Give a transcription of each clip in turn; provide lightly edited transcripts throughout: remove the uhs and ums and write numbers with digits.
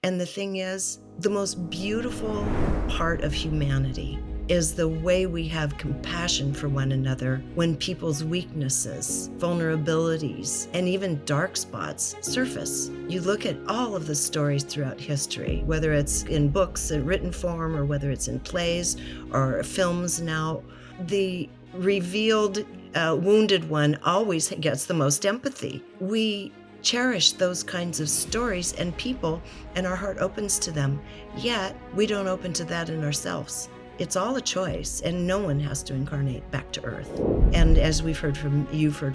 And the thing is, the most beautiful part of humanity is the way we have compassion for one another when people's weaknesses, vulnerabilities, and even dark spots surface. You look at all of the stories throughout history, whether it's in books in written form or whether it's in plays or films now, the revealed wounded one always gets the most empathy. We cherish those kinds of stories and people, and our heart opens to them. Yet, we don't open to that in ourselves. It's all a choice, and no one has to incarnate back to Earth. And as you've heard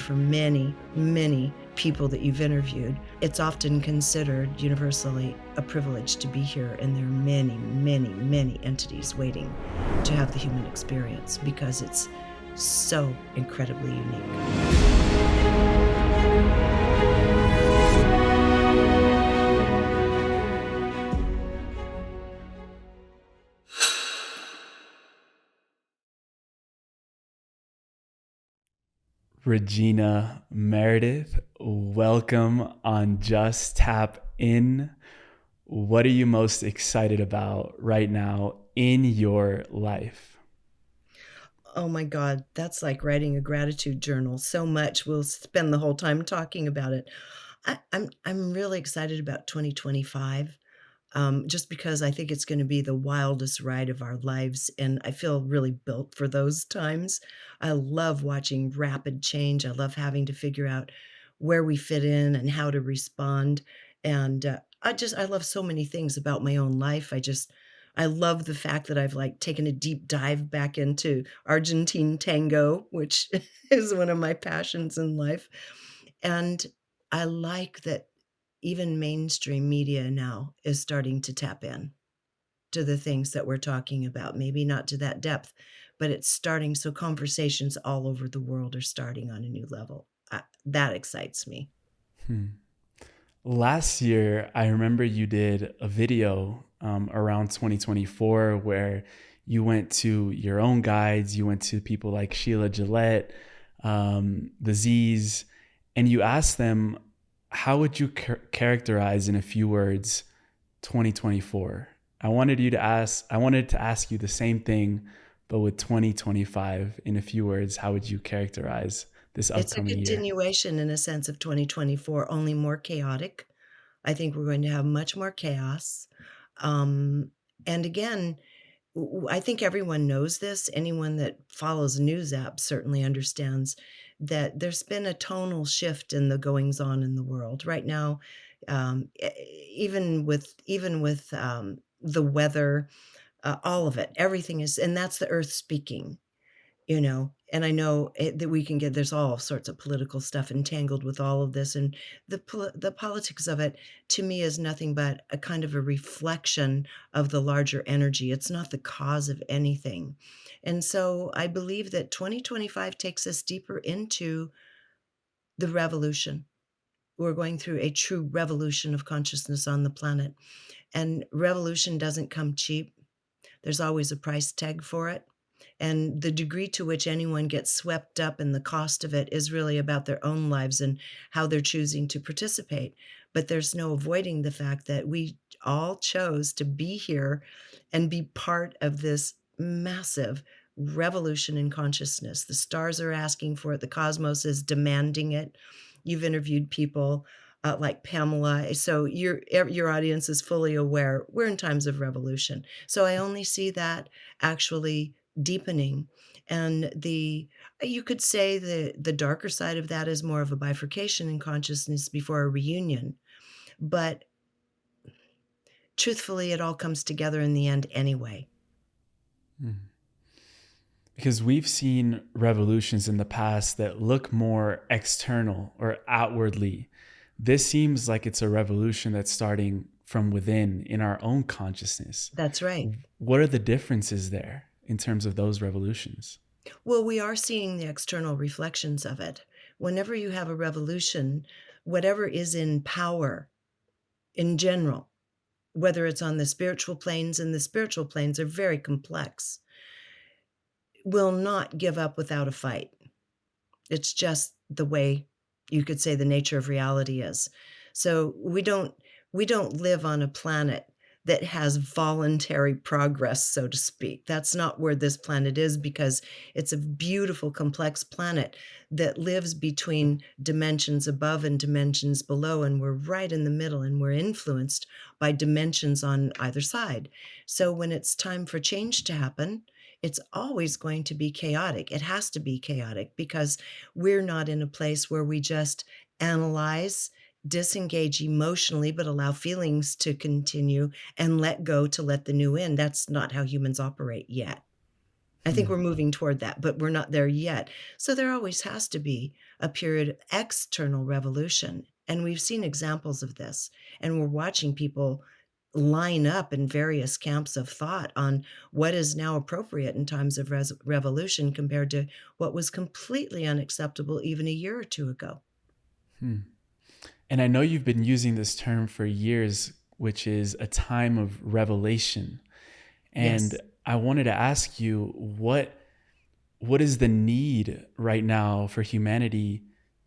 from many, many people that you've interviewed, it's often considered universally a privilege to be here, and there are many, many, many entities waiting to have the human experience because it's so incredibly unique. Regina Meredith, welcome on Just Tap In. What are you most excited about right now in your life? Oh my God, that's like writing a gratitude journal. So much. We'll spend the whole time talking about it. I'm really excited about 2025. Just because I think it's going to be the wildest ride of our lives. And I feel really built for those times. I love watching rapid change. I love having to figure out where we fit in and how to respond. And I love so many things about my own life. I love the fact that I've like taken a deep dive back into Argentine tango, which is one of my passions in life. And I like that even mainstream media now is starting to tap in to the things that we're talking about, maybe not to that depth, but it's starting. So conversations all over the world are starting on a new level. That excites me. Last year, I remember you did a video around 2024 where you went to your own guides, you went to people like Sheila Gillette, the Z's, and you asked them, how would you characterize in a few words 2024? I wanted to ask you the same thing, but with 2025 in a few words, how would you characterize this It's a upcoming year? continuation in a sense of 2024, only more chaotic. I think we're going to have much more chaos. And again, I think everyone knows this. Anyone that follows news apps certainly understands that there's been a tonal shift in the goings on in the world right now. Even with the weather, all of it, everything is, and that's the earth speaking. And I know that there's all sorts of political stuff entangled with all of this. And the politics of it, to me, is nothing but a kind of a reflection of the larger energy. It's not the cause of anything. And so I believe that 2025 takes us deeper into the revolution. We're going through a true revolution of consciousness on the planet. And revolution doesn't come cheap. There's always a price tag for it. And the degree to which anyone gets swept up in the cost of it is really about their own lives and how they're choosing to participate. But there's no avoiding the fact that we all chose to be here and be part of this massive revolution in consciousness. The stars are asking for it. The cosmos is demanding it. You've interviewed people like Pamela, so your audience is fully aware we're in times of revolution. So I only see that actually deepening. And you could say the darker side of that is more of a bifurcation in consciousness before a reunion. But truthfully, it all comes together in the end anyway. Because we've seen revolutions in the past that look more external or outwardly. This seems like it's a revolution that's starting from within in our own consciousness. That's right. What are the differences there in terms of those revolutions? Well, we are seeing the external reflections of it. Whenever you have a revolution, whatever is in power in general, whether it's on the spiritual planes, and the spiritual planes are very complex, will not give up without a fight. It's just the way you could say the nature of reality is. So we don't We don't live on a planet that has voluntary progress, so to speak. That's not where this planet is, because it's a beautiful, complex planet that lives between dimensions above and dimensions below, and we're right in the middle, and we're influenced by dimensions on either side. So when it's time for change to happen, it's always going to be chaotic. It has to be chaotic because we're not in a place where we just analyze, disengage emotionally, but allow feelings to continue and let go to let the new in. That's not how humans operate yet. I think Hmm. we're moving toward that, but we're not there yet. So there always has to be a period of external revolution. And we've seen examples of this, and we're watching people line up in various camps of thought on what is now appropriate in times of revolution compared to what was completely unacceptable even a year or two ago. Hmm. And I know you've been using this term for years, which is a time of revelation. And Yes. I wanted to ask you, what is the need right now for humanity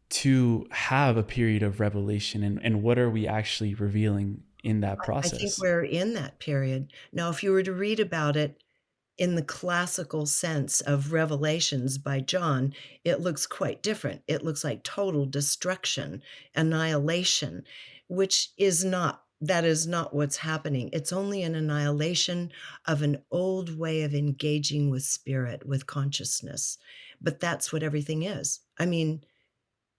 to have a period of revelation, and what are we actually revealing in that I think process? we're in that period. Now, if you were to read about it in the classical sense of Revelations by John, it looks quite different. It looks like total destruction, annihilation, which is not, that is not what's happening. It's only an annihilation of an old way of engaging with spirit, with consciousness. But that's what everything is. I mean,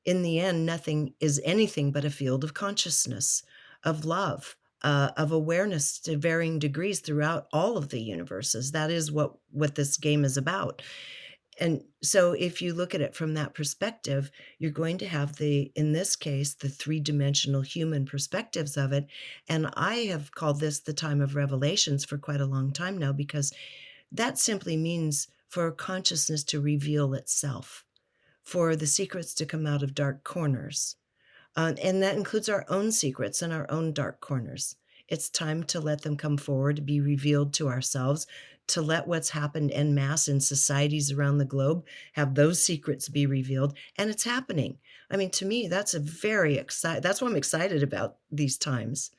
in the end, nothing is anything but a field of consciousness, of love, of awareness to varying degrees throughout all of the universes. That is what this game is about. And so if you look at it from that perspective, you're going to have in this case, the three-dimensional human perspectives of it. And I have called this the time of revelations for quite a long time now, because that simply means for consciousness to reveal itself, for the secrets to come out of dark corners. And that includes our own secrets and our own dark corners. It's time to let them come forward, to be revealed to ourselves, to let what's happened en masse in societies around the globe have those secrets be revealed. And it's happening. I mean, to me, that's a very exciting, that's what I'm excited about these times.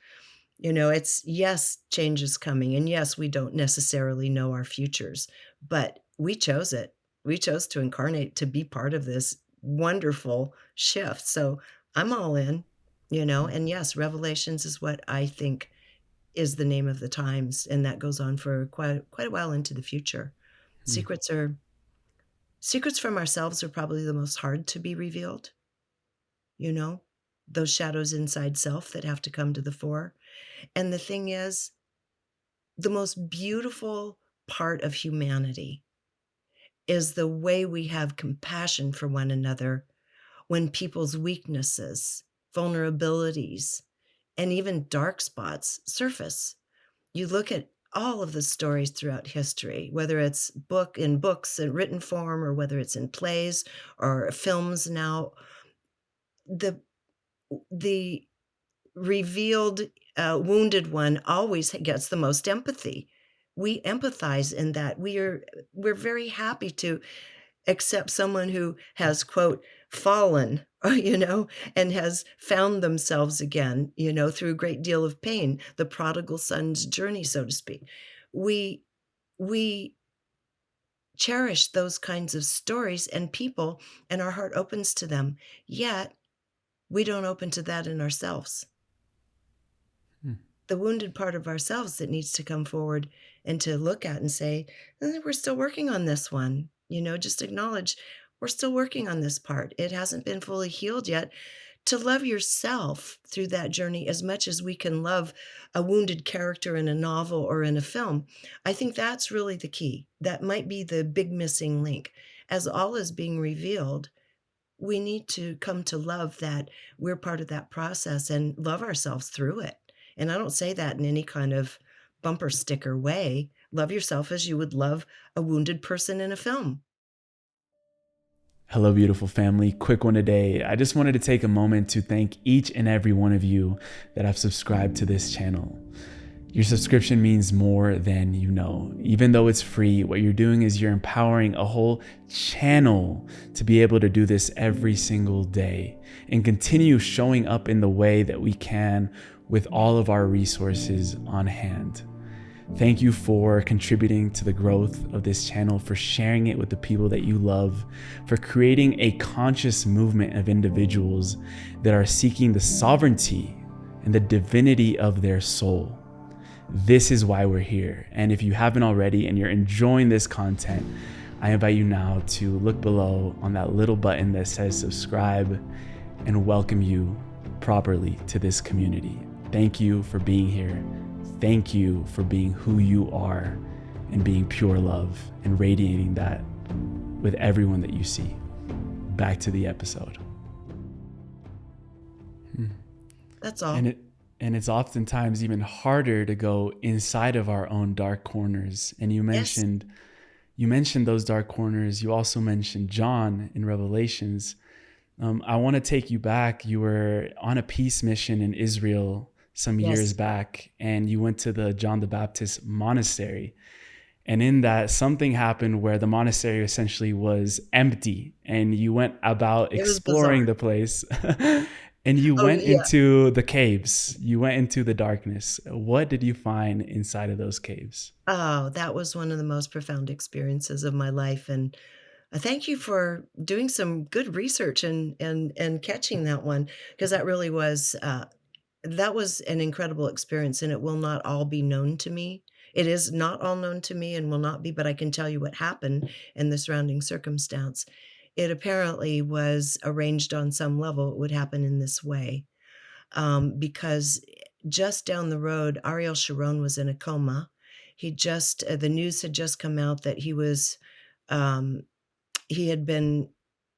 It's, yes, change is coming. And yes, we don't necessarily know our futures, but we chose it. We chose to incarnate, to be part of this wonderful shift. So I'm all in. And yes, Revelations is what I think is the name of the times. And that goes on for quite a while into the future. Hmm. Secrets from ourselves are probably the most hard to be revealed, you know, those shadows inside self that have to come to the fore. And the thing is, the most beautiful part of humanity is the way we have compassion for one another when people's weaknesses, vulnerabilities, and even dark spots surface. You look at all of the stories throughout history, whether it's in books in written form, or whether it's in plays or films now, the the revealed, wounded one always gets the most empathy. We empathize in that we're very happy to accept someone who has, quote, "fallen," and has found themselves again, through a great deal of pain, the prodigal son's journey, so to speak. We we cherish those kinds of stories and people, and our heart opens to them, yet we don't open to that in ourselves. Hmm. The wounded part of ourselves that needs to come forward and to look at and say, we're still working on this one." Just acknowledge, we're still working on this part. It hasn't been fully healed yet. To love yourself through that journey as much as we can love a wounded character in a novel or in a film, I think that's really the key. That might be the big missing link. As all is being revealed, we need to come to love that we're part of that process and love ourselves through it. And I don't say that in any kind of bumper sticker way. Love yourself as you would love a wounded person in a film. Hello, beautiful family. Quick one today. I just wanted to take a moment to thank each and every one of you that have subscribed to this channel. Your subscription means more than you know. Even though it's free, what you're doing is you're empowering a whole channel to be able to do this every single day and continue showing up in the way that we can with all of our resources on hand. Thank you for contributing to the growth of this channel, for sharing it with the people that you love, for creating a conscious movement of individuals that are seeking the sovereignty and the divinity of their soul. This is why we're here. And if you haven't already and you're enjoying this content, I invite you now to look below on that little button that says subscribe and welcome you properly to this community. Thank you for being here. Thank you for being who you are and being pure love and radiating that with everyone that you see. Back to the episode. That's all. And it's oftentimes even harder to go inside of our own dark corners. And you Yes. mentioned those dark corners. You also mentioned John in Revelations. I want to take you back. You were on a peace mission in Israel some years Yes. back, and you went to the John the Baptist Monastery. And in that, something happened where the monastery essentially was empty, and you went about It was bizarre. exploring the place. And you Oh, went yeah. into the caves. You went into the darkness. What did you find inside of those caves? Oh, that was one of the most profound experiences of my life, and I thank you for doing some good research and catching that one, because that was an incredible experience, and it will not all be known to me. It is not all known to me and will not be, but I can tell you what happened and the surrounding circumstance. It apparently was arranged on some level it would happen in this way, because just down the road, Ariel Sharon was in a coma. The news had just come out that um, he had been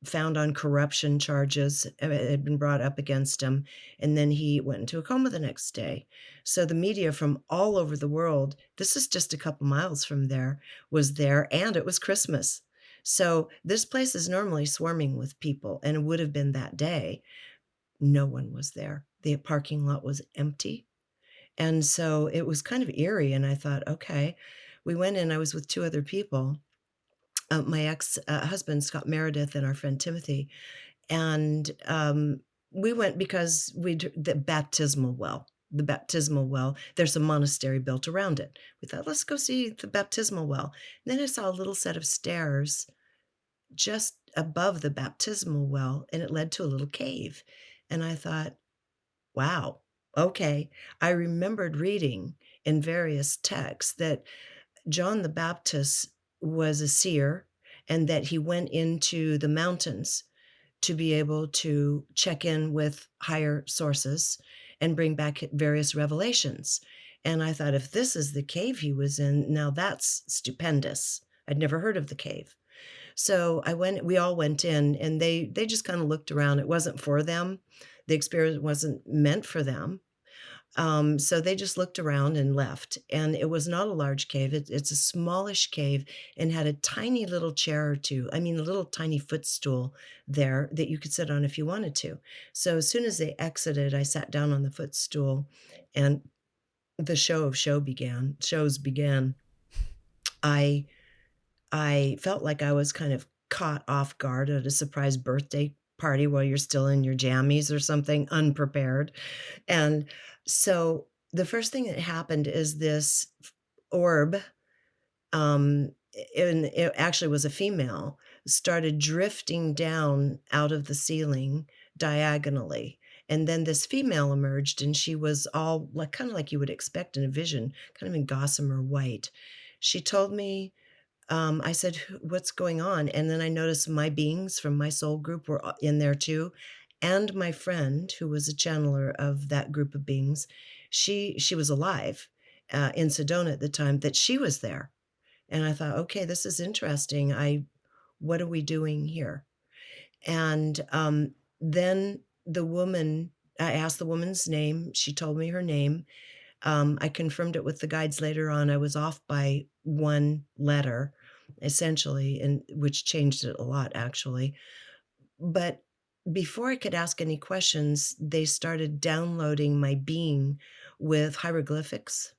found on corruption charges, it had been brought up against him, and then he went into a coma the next day. So the media from all over the world, this is just a couple miles from there, was there, and it was Christmas. So this place is normally swarming with people, and it would have been that day. No one was there. The parking lot was empty. And so it was kind of eerie, and I thought, "Okay." We went in, I was with 2 other people, my ex husband, Scott Meredith, and our friend Timothy, and, we went because the baptismal well, there's a monastery built around it. We thought, "Let's go see the baptismal well." And then I saw a little set of stairs just above the baptismal well, and it led to a little cave, and I thought, "Wow, okay." I remembered reading in various texts that John the Baptist was a seer and that he went into the mountains to be able to check in with higher sources and bring back various revelations. And I thought, if this is the cave he was in, now that's stupendous. I'd never heard of the cave. So we all went in, and they just kind of looked around. It wasn't for them. The experience wasn't meant for them. So they just looked around and left, and it was not a large cave. It's a smallish cave and had a tiny little chair or two. I mean, a little tiny footstool there that you could sit on if you wanted to. So as soon as they exited, I sat down on the footstool, and the shows began. I I felt like I was kind of caught off guard at a surprise birthday party while you're still in your jammies or something, unprepared. And so the first thing that happened is this orb, and it actually was a female, started drifting down out of the ceiling diagonally. And then this female emerged, and she was all like kind of like you would expect in a vision, kind of in gossamer white. She told me, I said, What's going on?" And then I noticed my beings from my soul group were in there too. And my friend, who was a channeler of that group of beings, she was alive in Sedona at the time, that she was there. And I thought, okay, this is interesting. What are we doing here? And then I asked the woman's name. She told me her name. I confirmed it with the guides later on. I was off by one letter, essentially, and which changed it a lot, actually. But before I could ask any questions, they started downloading my being with hieroglyphics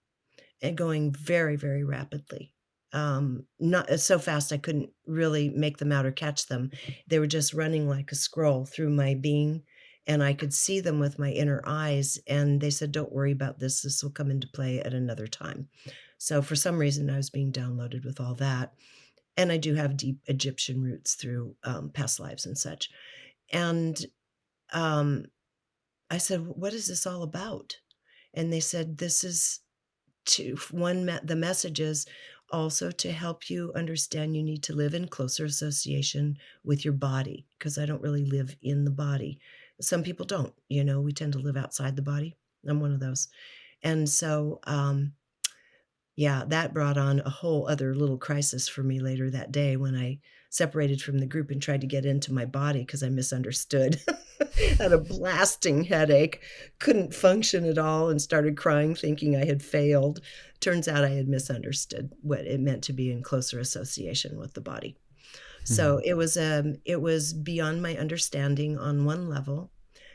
and going very, very rapidly. Not so fast I couldn't really make them out or catch them. They were just running like a scroll through my being, and I could see them with my inner eyes, and they said, "Don't worry about this. This will come into play at another time." So for some reason, I was being downloaded with all that, and I do have deep Egyptian roots through, past lives and such. And, um, I said, "What is this all about?" And they said, "This is to one the message is also to help you understand you need to live in closer association with your body, because I don't really live in the body. Some people don't, we tend to live outside the body. I'm one of those. And so, yeah, that brought on a whole other little crisis for me later that day when I separated from the group and tried to get into my body because I misunderstood. Had a blasting headache, couldn't function at all, and started crying thinking I had failed. Turns out I had misunderstood what it meant to be in closer association with the body. So Mhm. it was beyond my understanding on one level,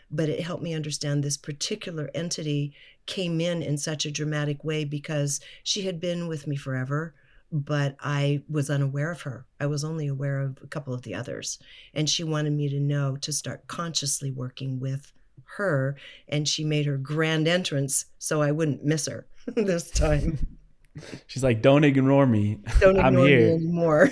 but it helped me understand this particular entity came in such a dramatic way because she had been with me forever, but I was unaware of her. I was only aware of a couple of the others, and she wanted me to know to start consciously working with her, and she made her grand entrance so I wouldn't miss her this time. She's like, "Don't ignore me. Don't I'm ignore me here." anymore.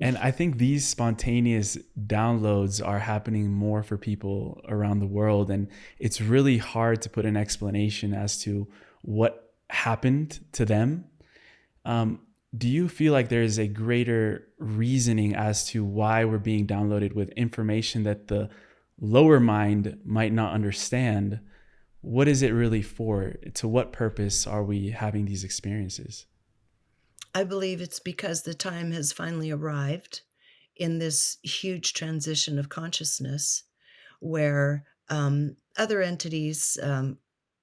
And I think these spontaneous downloads are happening more for people around the world. And it's really hard to put an explanation as to what happened to them. Um, do you feel like there is a greater reasoning as to why we're being downloaded with information that the lower mind might not understand? What is it really for? To what purpose are we having these experiences? I believe it's because the time has finally arrived in this huge transition of consciousness where other entities,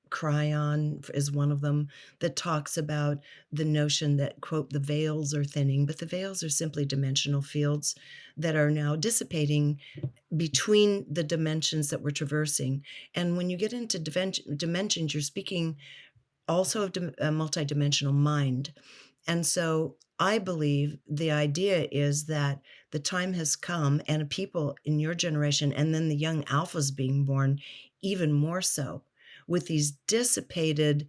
Cryon is one of them, that talks about the notion that, quote, the veils are thinning, but the veils are simply dimensional fields that are now dissipating between the dimensions that we're traversing. And when you get into dimensions, you're speaking also of a multidimensional mind. And so I believe the idea is that the time has come, and people in your generation, and then the young alphas being born, even more so, with these dissipated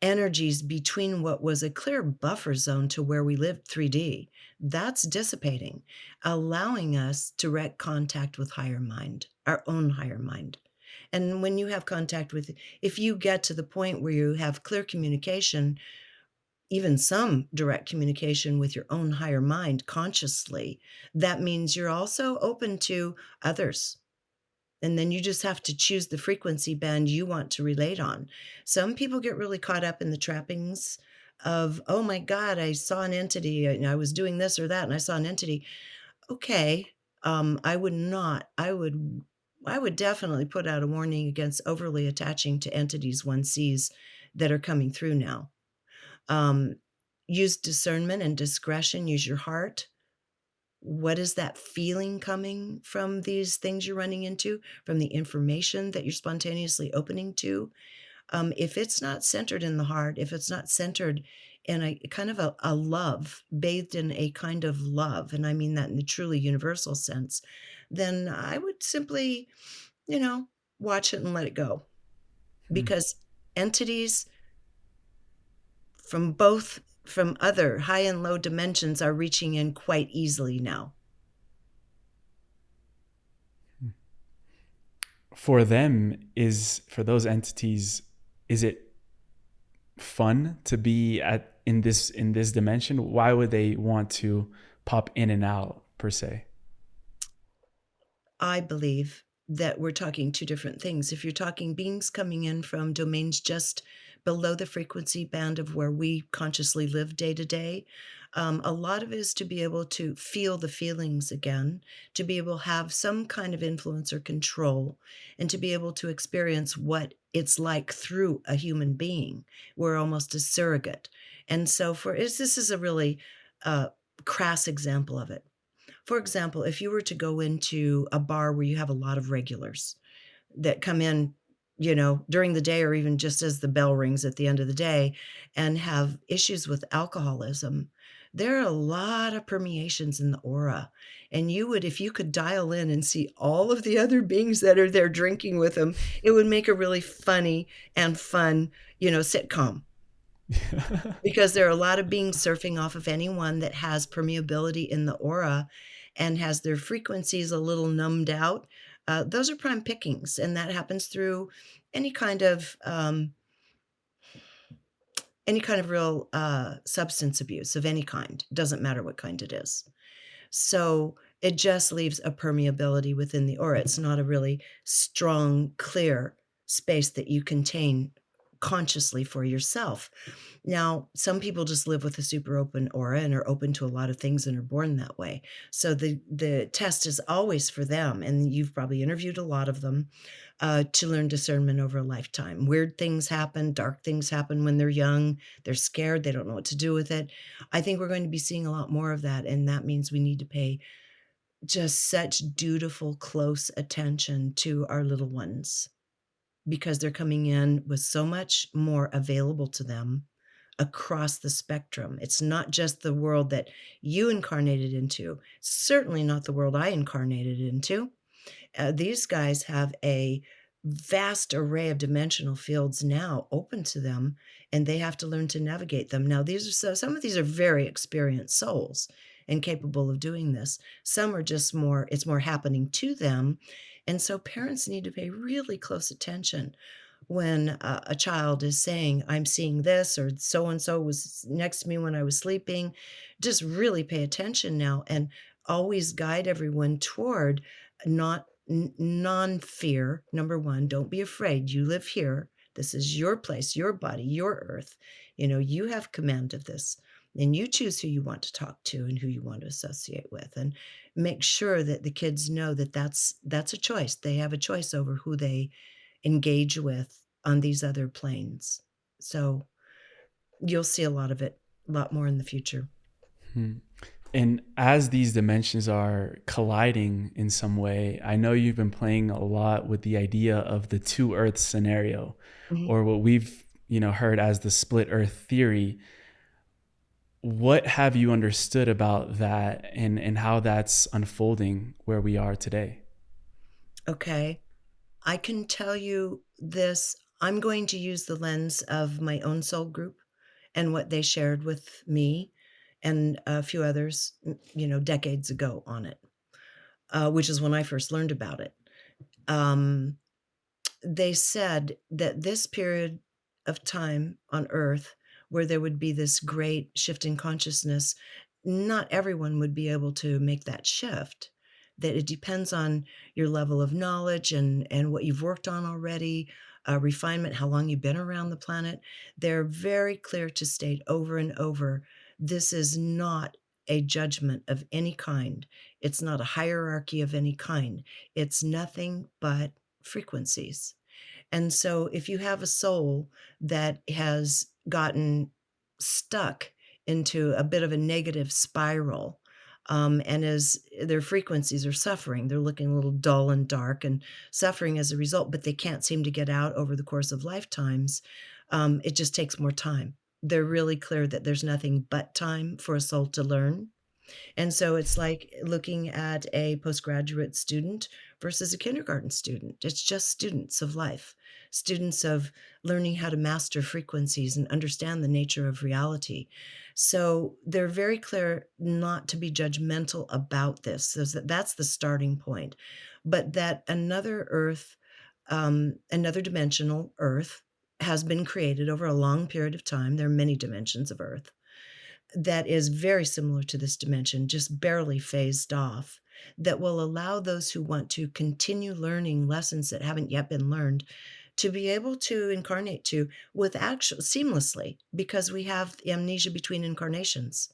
energies between what was a clear buffer zone to where we lived 3D. That's dissipating, allowing us direct contact with higher mind, our own higher mind. And when you have contact with, if you get to the point where you have clear communication, even some direct communication with your own higher mind consciously, that means you're also open to others. And then you just have to choose the frequency band you want to relate on. Some people get really caught up in the trappings of, oh my God, I saw an entity, and I was doing this or that, and I saw an entity. Okay, I would not. I would definitely put out a warning against overly attaching to entities one sees that are coming through now. Um, Use discernment and discretion, use your heart. What is that feeling coming from these things you're running into, from the information that you're spontaneously opening to? If it's not centered in the heart, if it's not centered in a kind of a love, bathed in a kind of love, and I mean that in the truly universal sense, then I would simply, you know, watch it and let it go. Hmm. Because entities from other high and low dimensions are reaching in quite easily now. For them, is for those entities, is it fun to be at in this dimension? Why would they want to pop in and out per se? I believe that we're talking two different things. If you're talking beings coming in from domains just below the frequency band of where we consciously live day to day, a lot of it is to be able to feel the feelings again, to be able to have some kind of influence or control, and to be able to experience what it's like through a human being. We're almost a surrogate. And so this is a really uh, crass example of it. For example, if you were to go into a bar where you have a lot of regulars that come in, during the day or even just as the bell rings at the end of the day and have issues with alcoholism, There are a lot of permeations in the aura, and you would if you could dial in and see all of the other beings that are there drinking with them, it would make a really funny and fun, sitcom. Because there are a lot of beings surfing off of anyone that has permeability in the aura and has their frequencies a little numbed out. Those are prime pickings, and that happens through any kind of um, any kind of real substance abuse of any kind. Doesn't matter what kind it is. So it just leaves a permeability within the aura. It's not a really strong, clear space that you contain consciously for yourself. Now, some people just live with a super open aura and are open to a lot of things and are born that way. So the test is always for them, and you've probably interviewed a lot of them, to learn discernment over a lifetime. Weird things happen, dark things happen when they're young. They're scared, they don't know what to do with it. I think we're going to be seeing a lot more of that, and that means we need to pay just such dutiful, close attention to our little ones because they're coming in with so much more available to them across the spectrum. It's not just the world that you incarnated into, certainly not the world I incarnated into. These guys have a vast array of dimensional fields now open to them, and they have to learn to navigate them. Now, some of these are very experienced souls and capable of doing this. Some are just it's more happening to them. And so parents need to pay really close attention when a child is saying, I'm seeing this, or so and so was next to me when I was sleeping. Just really pay attention now and always guide everyone toward not non-fear. Number one, don't be afraid. You live here. This is your place, your body, your earth. You have command of this, and you choose who you want to talk to and who you want to associate with, and make sure that the kids know that that's a choice. They have a choice over who they engage with on these other planes. So you'll see a lot of it, a lot more in the future. Hmm. And as these dimensions are colliding in some way, I know you've been playing a lot with the idea of the two Earths scenario, Mhm. or what we've heard as the split Earth theory. What have you understood about that, and how that's unfolding where we are today? Okay. I can tell you this. I'm going to use the lens of my own soul group and what they shared with me and a few others, decades ago on it, which is when I first learned about it. Um, they said that this period of time on Earth, where there would be this great shift in consciousness, not everyone would be able to make that shift. That it depends on your level of knowledge and what you've worked on already, refinement, how long you've been around the planet. They're very clear to state over and over, this is not a judgment of any kind. It's not a hierarchy of any kind. It's nothing but frequencies. And so if you have a soul that has gotten stuck into a bit of a negative spiral, and as their frequencies are suffering, they're looking a little dull and dark and suffering as a result, but they can't seem to get out over the course of lifetimes. It just takes more time. They're really clear that there's nothing but time for a soul to learn, and so it's like looking at a postgraduate student versus a kindergarten student. It's just students of life, students of learning how to master frequencies and understand the nature of reality. So they're very clear not to be judgmental about this. So that's the starting point. But that another Earth, another dimensional Earth, has been created over a long period of time. There are many dimensions of Earth that is very similar to this dimension, just barely phased off, that will allow those who want to continue learning lessons that haven't yet been learned to be able to incarnate to with actual seamlessly, because we have amnesia between incarnations.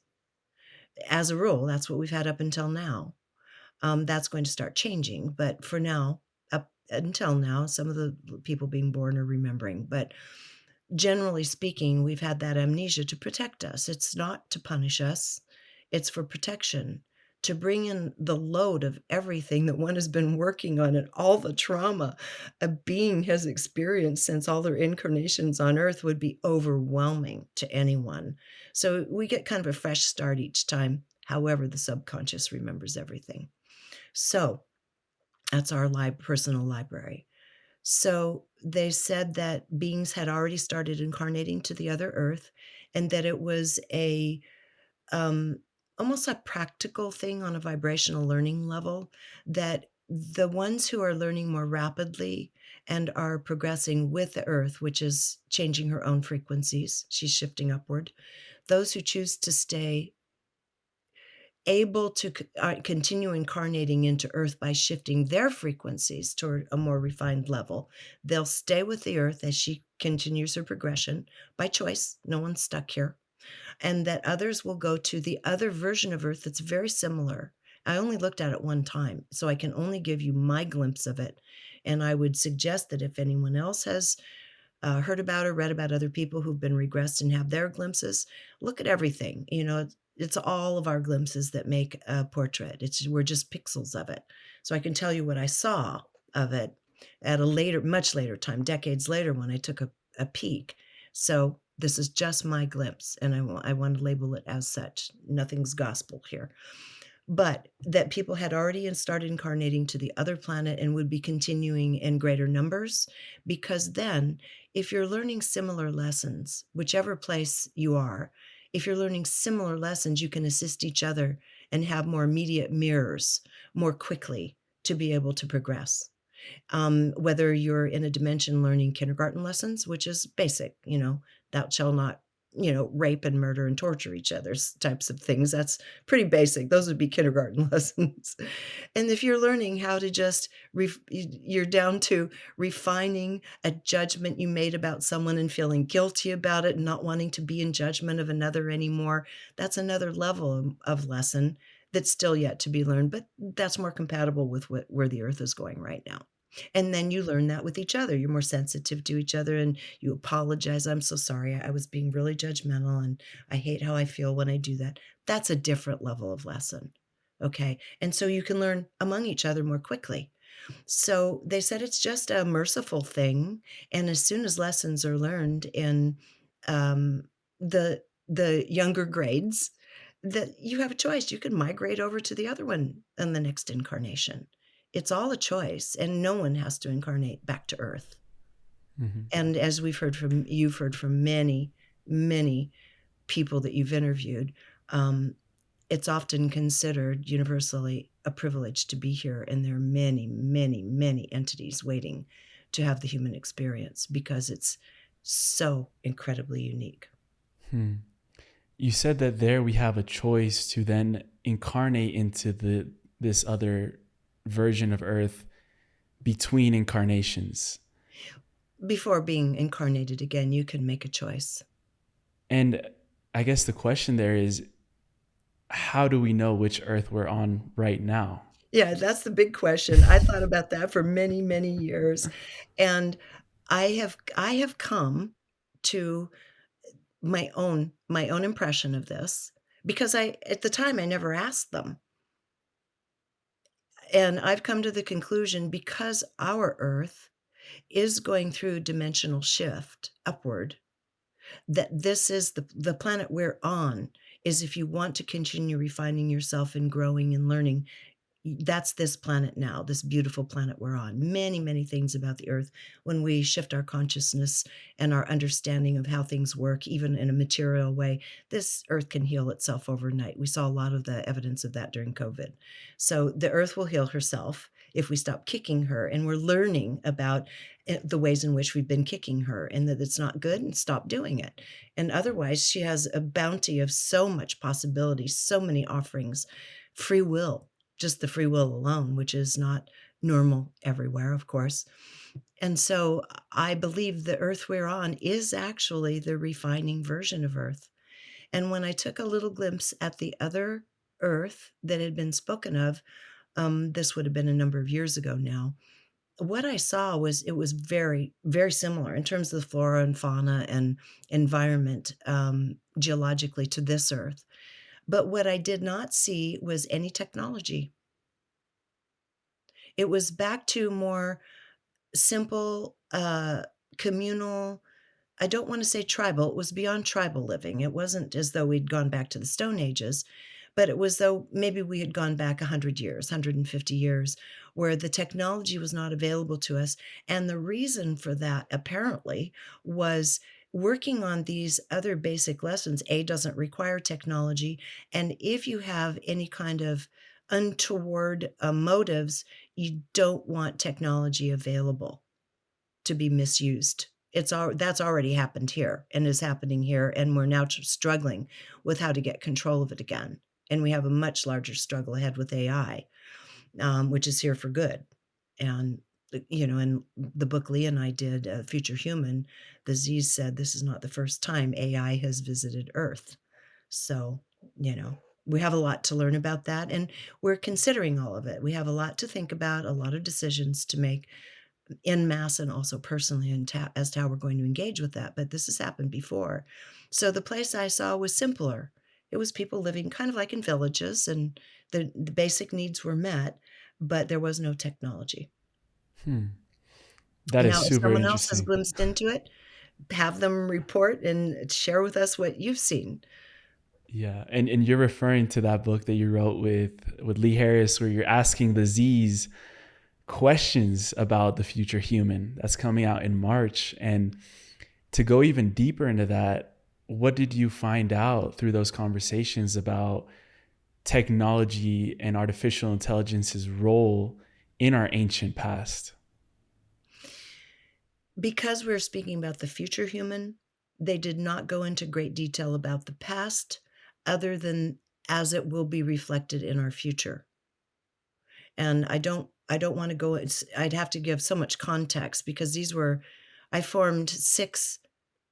As a rule, that's what we've had up until now. That's going to start changing, but for now, up until now, some of the people being born are remembering, but generally speaking, we've had that amnesia to protect us. It's not to punish us, it's for protection. to bring in the load of everything that one has been working on and all the trauma a being has experienced since all their incarnations on Earth would be overwhelming to anyone. So we get kind of a fresh start each time. However, the subconscious remembers everything. So that's our personal library. So they said that beings had already started incarnating to the other Earth, and that it was a um, almost a practical thing on a vibrational learning level, that the ones who are learning more rapidly and are progressing with the Earth, which is changing her own frequencies, she's shifting upward. Those who choose to stay able to continue incarnating into Earth by shifting their frequencies toward a more refined level. They'll stay with the Earth as she continues her progression by choice. No one's stuck here. And that others will go to the other version of Earth that's very similar. I only looked at it one time, so I can only give you my glimpse of it. And I would suggest that if anyone else has heard about or read about other people who've been regressed and have their glimpses, look at everything. It's all of our glimpses that make a portrait. We're just pixels of it. So I can tell you what I saw of it at a much later time, decades later, when I took a peek. So this is just my glimpse, and I want to label it as such. Nothing's gospel here. But that people had already started incarnating to the other planet and would be continuing in greater numbers, because then if you're learning similar lessons, whichever place you are, if you're learning similar lessons, you can assist each other and have more immediate mirrors more quickly to be able to progress. Whether you're in a dimension learning kindergarten lessons, which is basic, thou shalt not, rape and murder and torture each other's types of things. That's pretty basic. Those would be kindergarten lessons. And if you're learning how to just, you're down to refining a judgment you made about someone and feeling guilty about it and not wanting to be in judgment of another anymore, that's another level of lesson that's still yet to be learned, but that's more compatible with where the Earth is going right now. And then you learn that with each other. You're more sensitive to each other and you apologize. I'm so sorry. I was being really judgmental and I hate how I feel when I do that. That's a different level of lesson. Okay. And so you can learn among each other more quickly. So they said it's just a merciful thing. And as soon as lessons are learned in um, the younger grades, that you have a choice. You can migrate over to the other one in the next incarnation. It's all a choice, and no one has to incarnate back to Earth. Mhm. And as you've heard from many, many people that you've interviewed, it's often considered universally a privilege to be here, and there are many, many, many entities waiting to have the human experience because it's so incredibly unique. Hmm. You said that there we have a choice to then incarnate into this other version of Earth between incarnations. Before being incarnated again, you can make a choice. And I guess the question there is, how do we know which Earth we're on right now? Yeah, that's the big question. I thought about that for many, many years, and I have come to my own impression of this because at the time, I never asked them, and I've come to the conclusion because our Earth is going through dimensional shift upward, that this is the planet we're on is if you want to continue refining yourself and growing and learning, that's this planet now, this beautiful planet we're on. Many, many things about the Earth, when we shift our consciousness and our understanding of how things work, even in a material way, this Earth can heal itself overnight. We saw a lot of the evidence of that during COVID. So the Earth will heal herself if we stop kicking her. And we're learning about the ways in which we've been kicking her and that it's not good and stop doing it. And otherwise, she has a bounty of so much possibility, so many offerings, free will, just the free will alone, which is not normal everywhere, of course. And so I believe the Earth we're on is actually the refining version of Earth. And when I took a little glimpse at the other Earth that had been spoken of, this would have been a number of years ago now. What I saw was it was very, very similar in terms of the flora and fauna and environment, geologically, to this Earth. But what I did not see was any technology. It was back to more simple, communal. I don't wanna say tribal, it was beyond tribal living. It wasn't as though we'd gone back to the Stone Ages, but it was though maybe we had gone back 100 years, 150 years, where the technology was not available to us, and the reason for that, apparently, was working on these other basic lessons, A, doesn't require technology, and if you have any kind of untoward, motives, you don't want technology available to be misused. That's already happened here and is happening here, and we're now struggling with how to get control of it again. And we have a much larger struggle ahead with AI, which is here for good. And in the book Lee and I did, Future Human, the Z's said this is not the first time AI has visited Earth. So, we have a lot to learn about that, and we're considering all of it. We have a lot to think about, a lot of decisions to make in mass and also personally and as to how we're going to engage with that, but this has happened before. So the place I saw was simpler. It was people living kind of like in villages, and the basic needs were met, but there was no technology. Hmm. That is Now, if super someone else has interesting. glimpsed into it, have them report and share with us what you've seen. Yeah, and you're referring to that book that you wrote with Lee Harris, where you're asking the Z's questions about the future human. That's coming out in March. And to go even deeper into that, what did you find out through those conversations about technology and artificial intelligence's role in our ancient past? Because we're speaking about the future human, they did not go into great detail about the past other than as it will be reflected in our future. And I don't wanna go I'd have to give so much context because I formed 6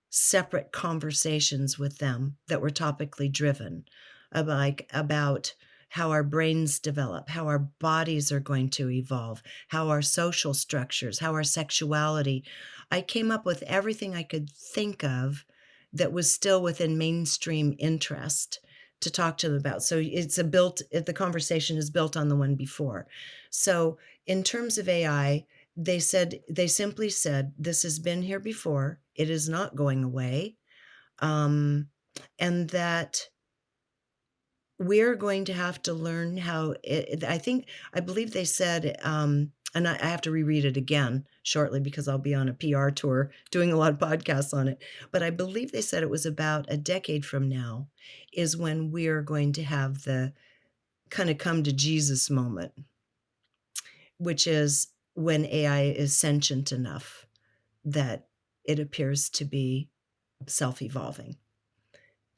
separate conversations with them that were topically driven, about how our brains develop, how our bodies are going to evolve, how our social structures, how our sexuality. I came up with everything I could think of that was still within mainstream interest to talk to them about. So the conversation is built on the one before. So in terms of AI, they simply said, "This has been here before. It is not going away." Um, and that we're going to have to learn how I believe they said, and I have to reread it again shortly because I'll be on a PR tour doing a lot of podcasts on it, but I believe they said it was about a decade from now is when we're going to have the kinda come to Jesus moment, which is when AI is sentient enough that it appears to be self-evolving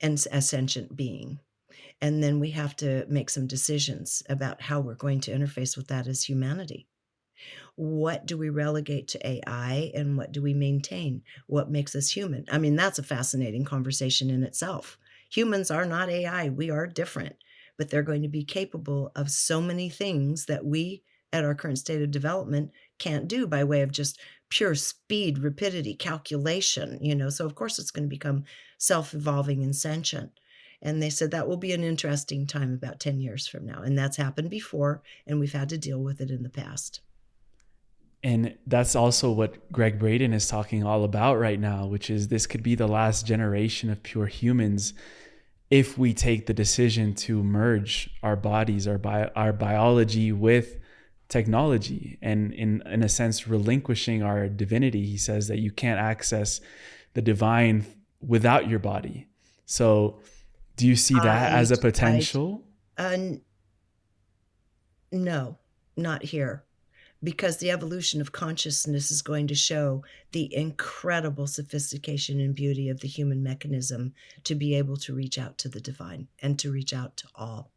and a sentient being. And then we have to make some decisions about how we're going to interface with that as humanity. What do we relegate to AI and what do we maintain? What makes us human? I mean, that's a fascinating conversation in itself. Humans are not AI, we are different, but they're going to be capable of so many things that we, at our current state of development, can't do by way of just pure speed, rapidity, calculation, so of course it's going to become self-evolving and sentient. And they said that will be an interesting time about 10 years from now. And that's happened before, and we've had to deal with it in the past. And that's also what Greg Braden is talking all about right now, which is this could be the last generation of pure humans if we take the decision to merge our bodies, our biology with technology, and in a sense relinquishing our divinity. He says that you can't access the divine without your body. So do you see that I as a I potential? n No, not here, because the evolution of consciousness is going to show the incredible sophistication and beauty of the human mechanism to be able to reach out to the divine and to reach out to all,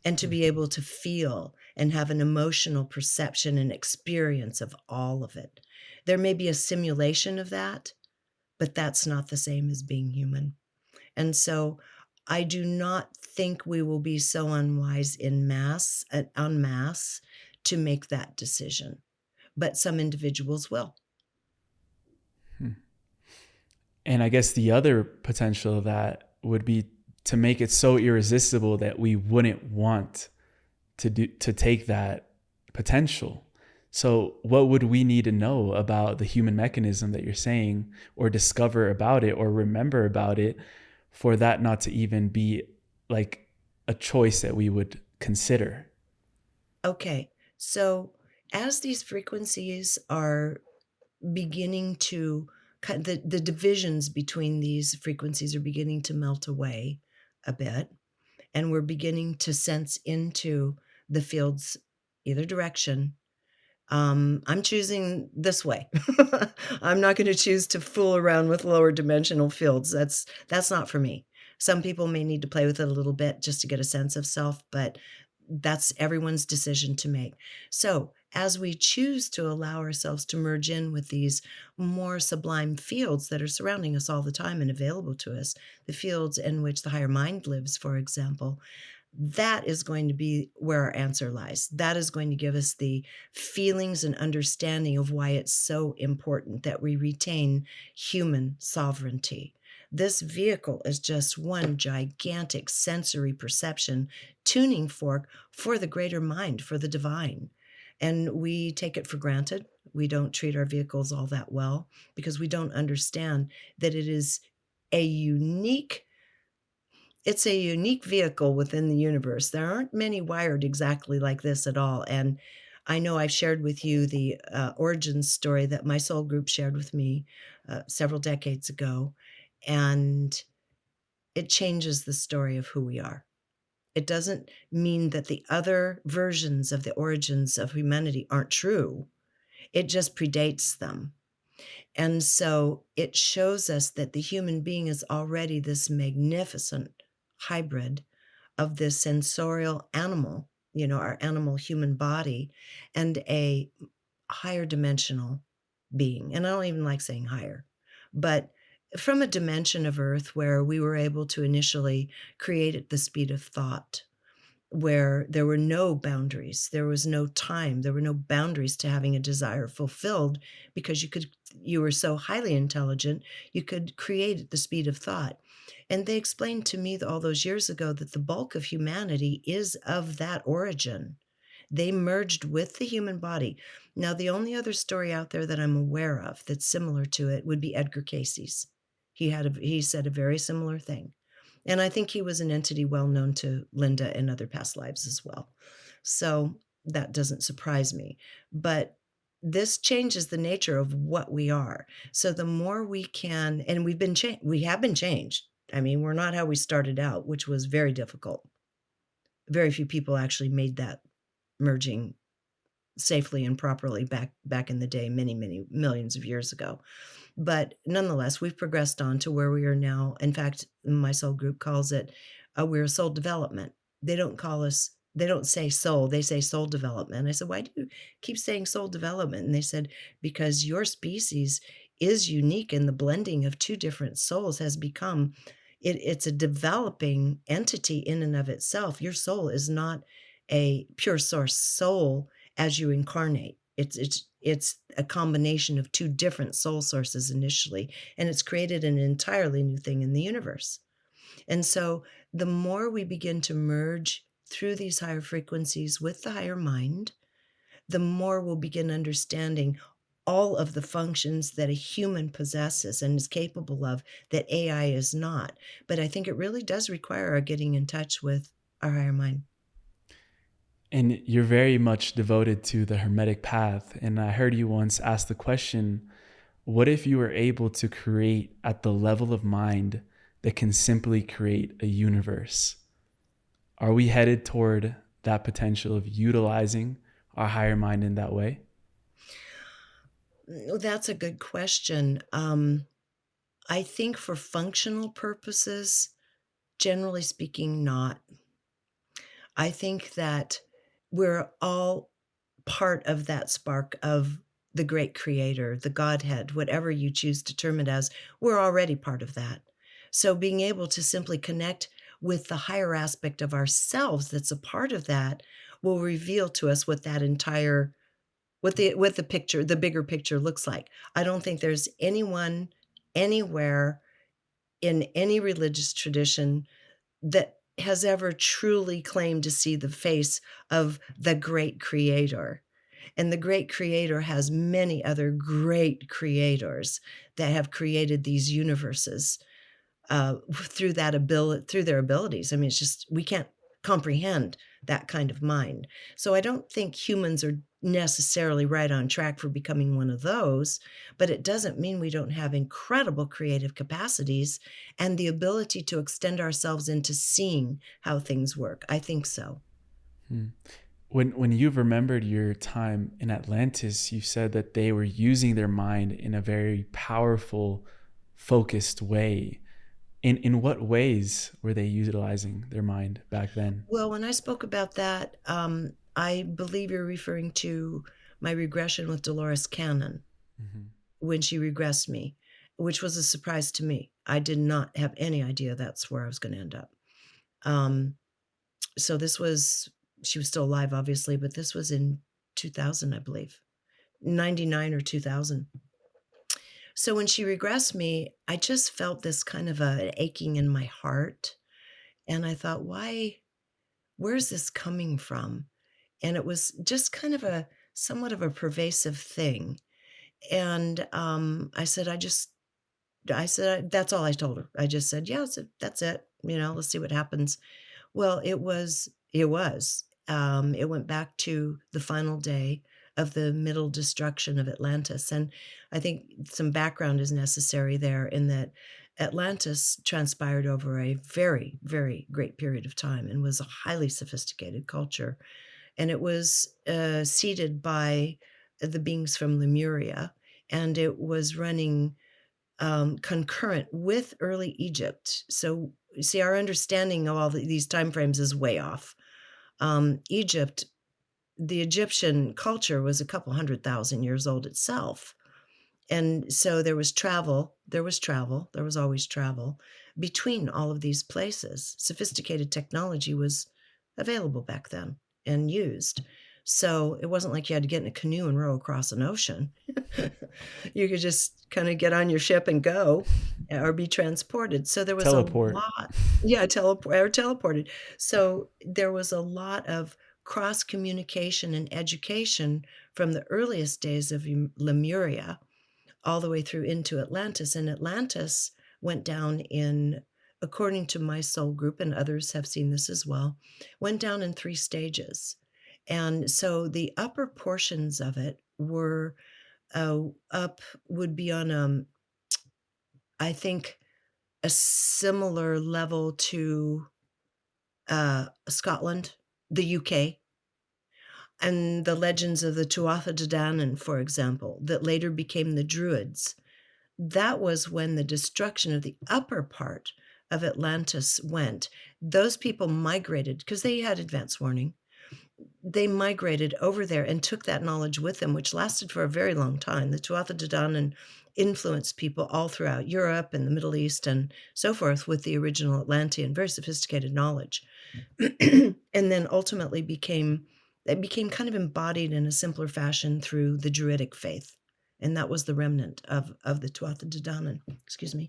and to be able to feel and have an emotional perception and experience of all of it. There may be a simulation of that, but that's not the same as being human. And so I do not think we will be so unwise en masse to make that decision, but some individuals will. Hmm. And I guess the other potential of that would be to make it so irresistible that we wouldn't want to take that potential. So what would we need to know about the human mechanism that you're saying, or discover about it, or remember about it, for that not to even be like a choice that we would consider? Okay, so as these frequencies are beginning to the divisions between these frequencies are beginning to melt away a bit, and we're beginning to sense into the fields either direction. I'm choosing this way. I'm not going to choose to fool around with lower dimensional fields. That's not for me. Some people may need to play with it a little bit just to get a sense of self, but that's everyone's decision to make. So, as we choose to allow ourselves to merge in with these more sublime fields that are surrounding us all the time and available to us, the fields in which the higher mind lives, for example, that is going to be where our answer lies. That is going to give us the feelings and understanding of why it's so important that we retain human sovereignty. This vehicle is just one gigantic sensory perception tuning fork for the greater mind, for the divine. And we take it for granted. We don't treat our vehicles all that well because we don't understand that a unique it's a unique vehicle within the universe. There aren't many wired exactly like this at all. And I know I've shared with you the origin story that my soul group shared with me several decades ago. And it changes the story of who we are. It doesn't mean that the other versions of the origins of humanity aren't true. It just predates them. And so it shows us that the human being is already this magnificent hybrid of this sensorial animal, our animal human body, and a higher dimensional being. And I don't even like saying higher, but from a dimension of Earth where we were able to initially create at the speed of thought, where there were no boundaries, there was no time, there were no boundaries to having a desire fulfilled because you were so highly intelligent, you could create at the speed of thought. And they explained to me all those years ago that the bulk of humanity is of that origin. They merged with the human body. Now, the only other story out there that I'm aware of that's similar to it would be Edgar Cayce's. He said a very similar thing. And I think he was an entity well known to Linda in other past lives as well. So that doesn't surprise me. But this changes the nature of what we are. So the more we can, and we have been changed. I mean, we're not how we started out, which was very difficult. Very few people actually made that merging safely and properly back in the day, many, many millions of years ago. But nonetheless, we've progressed on to where we are now. In fact, my soul group calls it, we're soul development. They don't say soul, they say soul development. I said, why do you keep saying soul development? And they said, because your species is unique and the blending of two different souls has become, it's a developing entity in and of itself. Your soul is not a pure source soul as you incarnate. It's a combination of two different soul sources initially, and it's created an entirely new thing in the universe. And so the more we begin to merge through these higher frequencies with the higher mind, the more we'll begin understanding all of the functions that a human possesses and is capable of that AI is not. But I think it really does require our getting in touch with our higher mind. And you're very much devoted to the Hermetic path. And I heard you once ask the question, what if you were able to create at the level of mind that can simply create a universe? Are we headed toward that potential of utilizing our higher mind in that way? That's a good question. I think for functional purposes, generally speaking, not. I think that we're all part of that spark of the great creator, the Godhead, whatever you choose to term it as, we're already part of that. So being able to simply connect with the higher aspect of ourselves that's a part of that will reveal to us what that entire what the picture, the bigger picture looks like. I don't think there's anyone anywhere in any religious tradition that has ever truly claimed to see the face of the great creator. And the great creator has many other great creators that have created these universes through that ability, through their abilities. I mean, it's just, we can't comprehend that kind of mind. So I don't think humans are necessarily right on track for becoming one of those, but it doesn't mean we don't have incredible creative capacities and the ability to extend ourselves into seeing how things work. I think so. Hmm. When you've remembered your time in Atlantis, you said that they were using their mind in a very powerful, focused way. In what ways were they utilizing their mind back then? Well, when I spoke about that, I believe you're referring to my regression with Dolores Cannon Hmm. when she regressed me, which was a surprise to me. I did not have any idea that's where I was going to end up. Um, so this was, she was still alive, obviously, but this was in 2000, I believe, 99 or 2000. So when she regressed me, I just felt this kind of a aching in my heart. And I thought, where's this coming from? And it was just kind of a somewhat of a pervasive thing. And that's all I told her. I just said, yeah, that's it. Let's see what happens. Well, it went back to the final day of the middle destruction of Atlantis. And I think some background is necessary there in that Atlantis transpired over a very, very great period of time and was a highly sophisticated culture. And it was seeded by the beings from Lemuria. And it was running concurrent with early Egypt. So, see, our understanding of all these time frames is way off. Egypt, the Egyptian culture was a couple 100,000 years old itself. And so there was always travel between all of these places. Sophisticated technology was available back then and used. So it wasn't like you had to get in a canoe and row across an ocean. You could just kind of get on your ship and go or be transported. So there was a Teleport. lot, yeah, teleported. So there was a lot of cross communication and education from the earliest days of Lemuria all the way through into Atlantis. And Atlantis went down in, according to my soul group, and others have seen this as well, went down in 3 stages. And so the upper portions of it were up, would be on, I think, a similar level to Scotland, the UK, and the legends of the Tuatha De Danann, for example, that later became the Druids. That was when the destruction of the upper part of Atlantis went. Those people migrated because they had advance warning. They migrated over there and took that knowledge with them, which lasted for a very long time. The Tuatha De Danann influenced people all throughout Europe and the Middle East and so forth with the original Atlantean, very sophisticated knowledge. And then ultimately became kind of embodied in a simpler fashion through the Druidic faith. And that was the remnant of the Tuatha De Danann. Excuse me.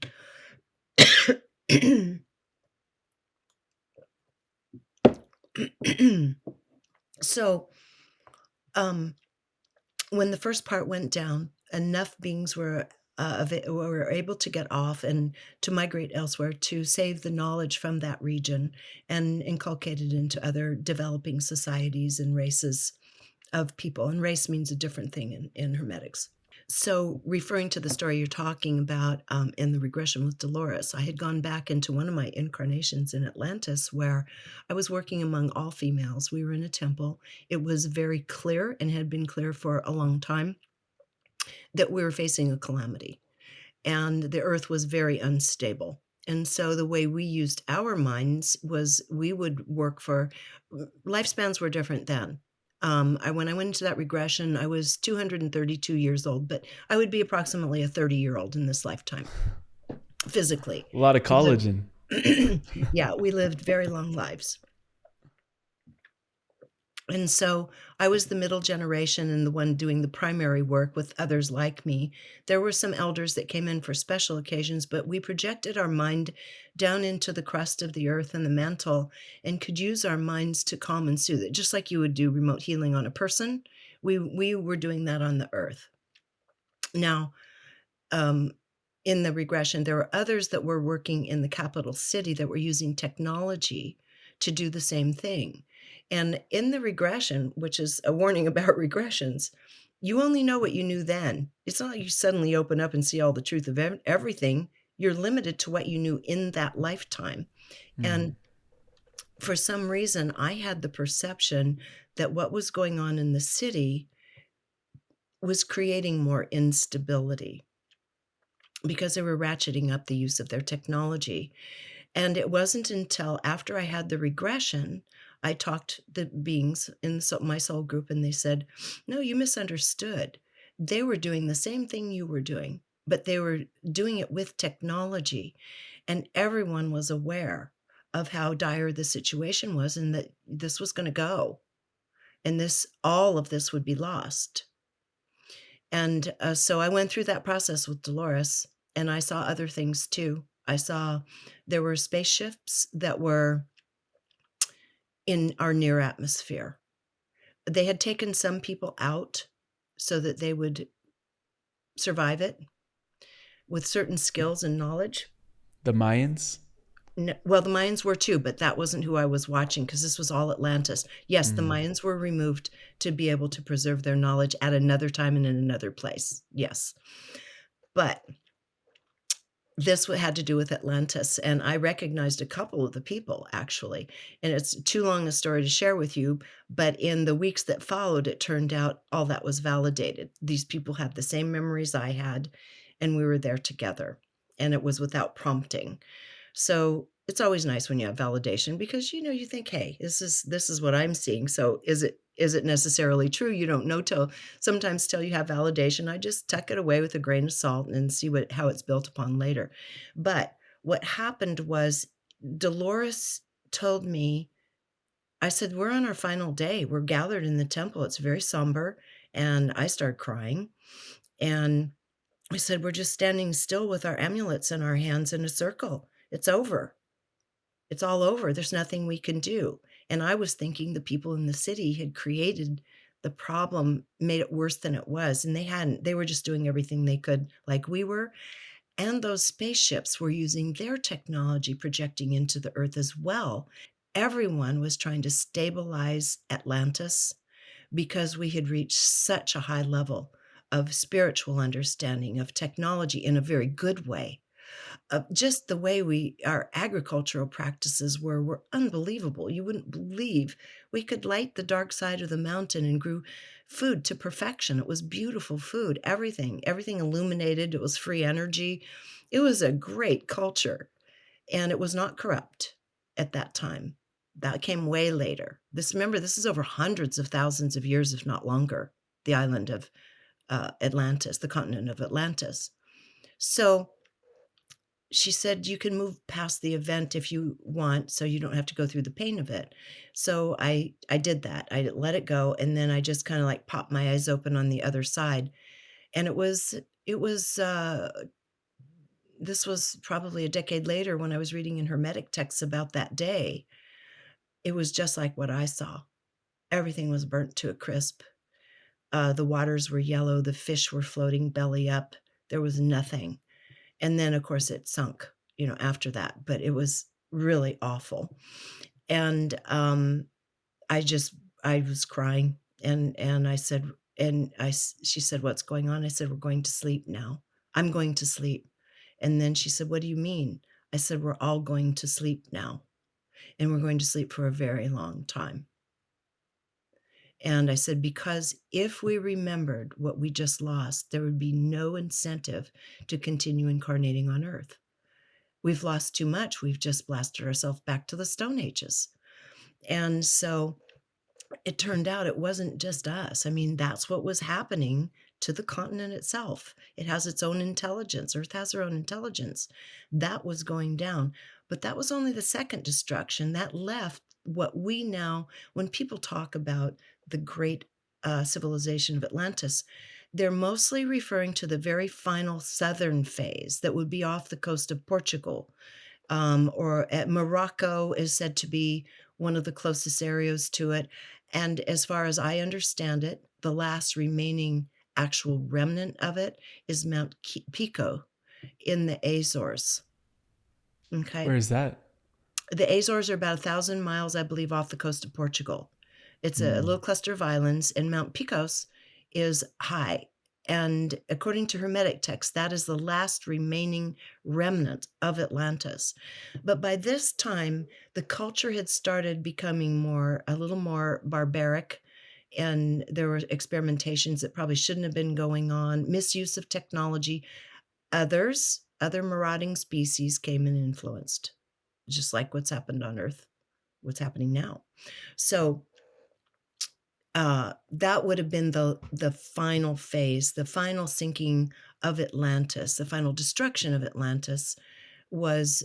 So, when the first part went down, enough beings were able to get off and to migrate elsewhere to save the knowledge from that region and inculcate it into other developing societies and races of people. And race means a different thing in Hermetics. So, referring to the story you're talking about in the regression with Dolores, I had gone back into one of my incarnations in Atlantis where I was working among all females. We were in a temple. It was very clear and had been clear for a long time that we were facing a calamity and the earth was very unstable. And so the way we used our minds was we would work for lifespans were different then. When I went into that regression, I was 232 years old, but I would be approximately a 30-year-old in this lifetime, physically. A lot of We lived, collagen. yeah, we lived very long lives. And so I was the middle generation and the one doing the primary work with others like me. There were some elders that came in for special occasions, but we projected our mind down into the crust of the earth and the mantle and could use our minds to calm and soothe it, just like you would do remote healing on a person. We were doing that on the earth. Now, um, in the regression, there were others that were working in the capital city that were using technology to do the same thing. And in the regression, which is a warning about regressions, you only know what you knew then. It's not like you suddenly open up and see all the truth of everything. You're limited to what you knew in that lifetime. Mm. And for some reason, I had the perception that what was going on in the city was creating more instability because they were ratcheting up the use of their technology. And it wasn't until after I had the regression, I talked the beings in my soul group, and they said, "No, you misunderstood. They were doing the same thing you were doing, but they were doing it with technology." And everyone was aware of how dire the situation was and that this was going to go and all of this would be lost. And, so I went through that process with Dolores, and I saw other things too. I saw there were spaceships that were in our near atmosphere. They had taken some people out so that they would survive it with certain skills and knowledge. The Mayans? Well, the Mayans were too, but that wasn't who I was watching because this was all Atlantis. Yes, the Mm. Mayans were removed to be able to preserve their knowledge at another time and in another place. Yes. But this had to do with Atlantis, and I recognized a couple of the people, actually, and it's too long a story to share with you, but in the weeks that followed, it turned out all that was validated. These people had the same memories I had, and we were there together, and it was without prompting. So, it's always nice when you have validation because, you think, "Hey, this is what I'm seeing, so is it necessarily true?" You don't know till you have validation. I just tuck it away with a grain of salt and see how it's built upon later. But what happened was Dolores told me I said, "We're on our final day. We're gathered in the temple. It's very somber." And I started crying, and I said, "We're just standing still with our amulets in our hands in a circle. It's over. It's all over. There's nothing we can do." And I was thinking the people in the city had created the problem, made it worse than it was, and they hadn't. They were just doing everything they could like we were, and those spaceships were using their technology projecting into the Earth as well. Everyone was trying to stabilize Atlantis because we had reached such a high level of spiritual understanding of technology in a very good way. Just the way our agricultural practices were unbelievable. You wouldn't believe we could light the dark side of the mountain and grew food to perfection. It was beautiful food, everything illuminated. It was free energy. It was a great culture, and it was not corrupt at that time. That came way later. Remember, this is over hundreds of thousands of years, if not longer, the island of, Atlantis, the continent of Atlantis. So she said, "You can move past the event if you want, so you don't have to go through the pain of it." So I did that. I let it go, and then I just kinda, like, popped my eyes open on the other side, and this was probably a decade later when I was reading in Hermetic texts about that day. It was just like what I saw. Everything was burnt to a crisp. The waters were yellow, the fish were floating belly up. There was nothing. And then, of course, it sunk, after that, but it was really awful. And, I was crying, and I said she said, "What's going on?" I said, "We're going to sleep now. I'm going to sleep." And then she said, "What do you mean?" I said, "We're all going to sleep now, and we're going to sleep for a very long time." And I said, "Because if we remembered what we just lost, there would be no incentive to continue incarnating on Earth. We've lost too much. We've just blasted ourselves back to the Stone Ages." And so it turned out it wasn't just us. I mean, that's what was happening to the continent itself. It has its own intelligence. Earth has her own intelligence. That was going down. But that was only the second destruction. That left what we now, when people talk about the great civilization of Atlantis, they're mostly referring to the very final southern phase that would be off the coast of Portugal, or at Morocco is said to be one of the closest areas to it. And as far as I understand it, the last remaining actual remnant of it is Mount Pico in the Azores. Okay. Where is that? The Azores are about 1,000 miles, I believe, off the coast of Portugal. It's a Hmm. little cluster of islands, and Mount Picos is high. And according to Hermetic texts, that is the last remaining remnant of Atlantis. But by this time, the culture had started becoming a little more barbaric, and there were experimentations that probably shouldn't have been going on, misuse of technology. Other marauding species came and influenced, just like what's happened on Earth, what's happening now. So that would have been the final phase, the final sinking of Atlantis, the final destruction of Atlantis was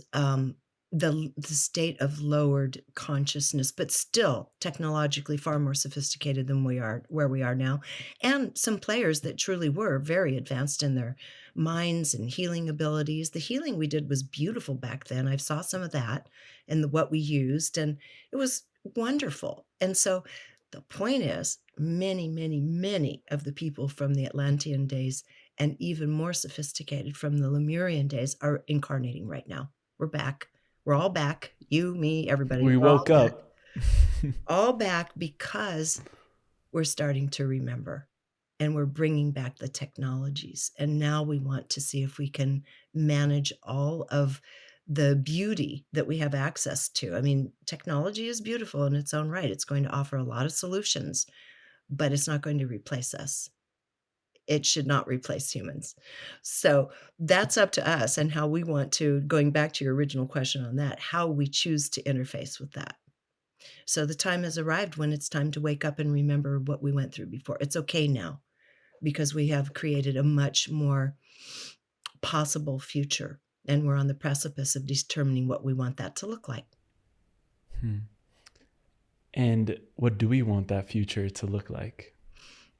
the state of lowered consciousness, but still technologically far more sophisticated than we are where we are now, and some players that truly were very advanced in their minds and healing abilities. The healing we did was beautiful back then. I saw some of that and what we used, and it was wonderful. And so the point is, many of the people from the Atlantean days and even more sophisticated from the Lemurian days are incarnating right now. We're back. We're all back. You, me, everybody. We We're all woke back. up. All back because we're starting to remember and we're bringing back the technologies. And now we want to see if we can manage all of the beauty that we have access to. I mean, technology is beautiful in its own right. It's going to offer a lot of solutions, but it's not going to replace us. It should not replace humans. So that's up to us and how we want to, going back to your original question on that, how we choose to interface with that. So the time has arrived when it's time to wake up and remember what we went through before. It's okay now because we have created a much more possible future, and we're on the precipice of determining what we want that to look like. Hmm. And what do we want that future to look like?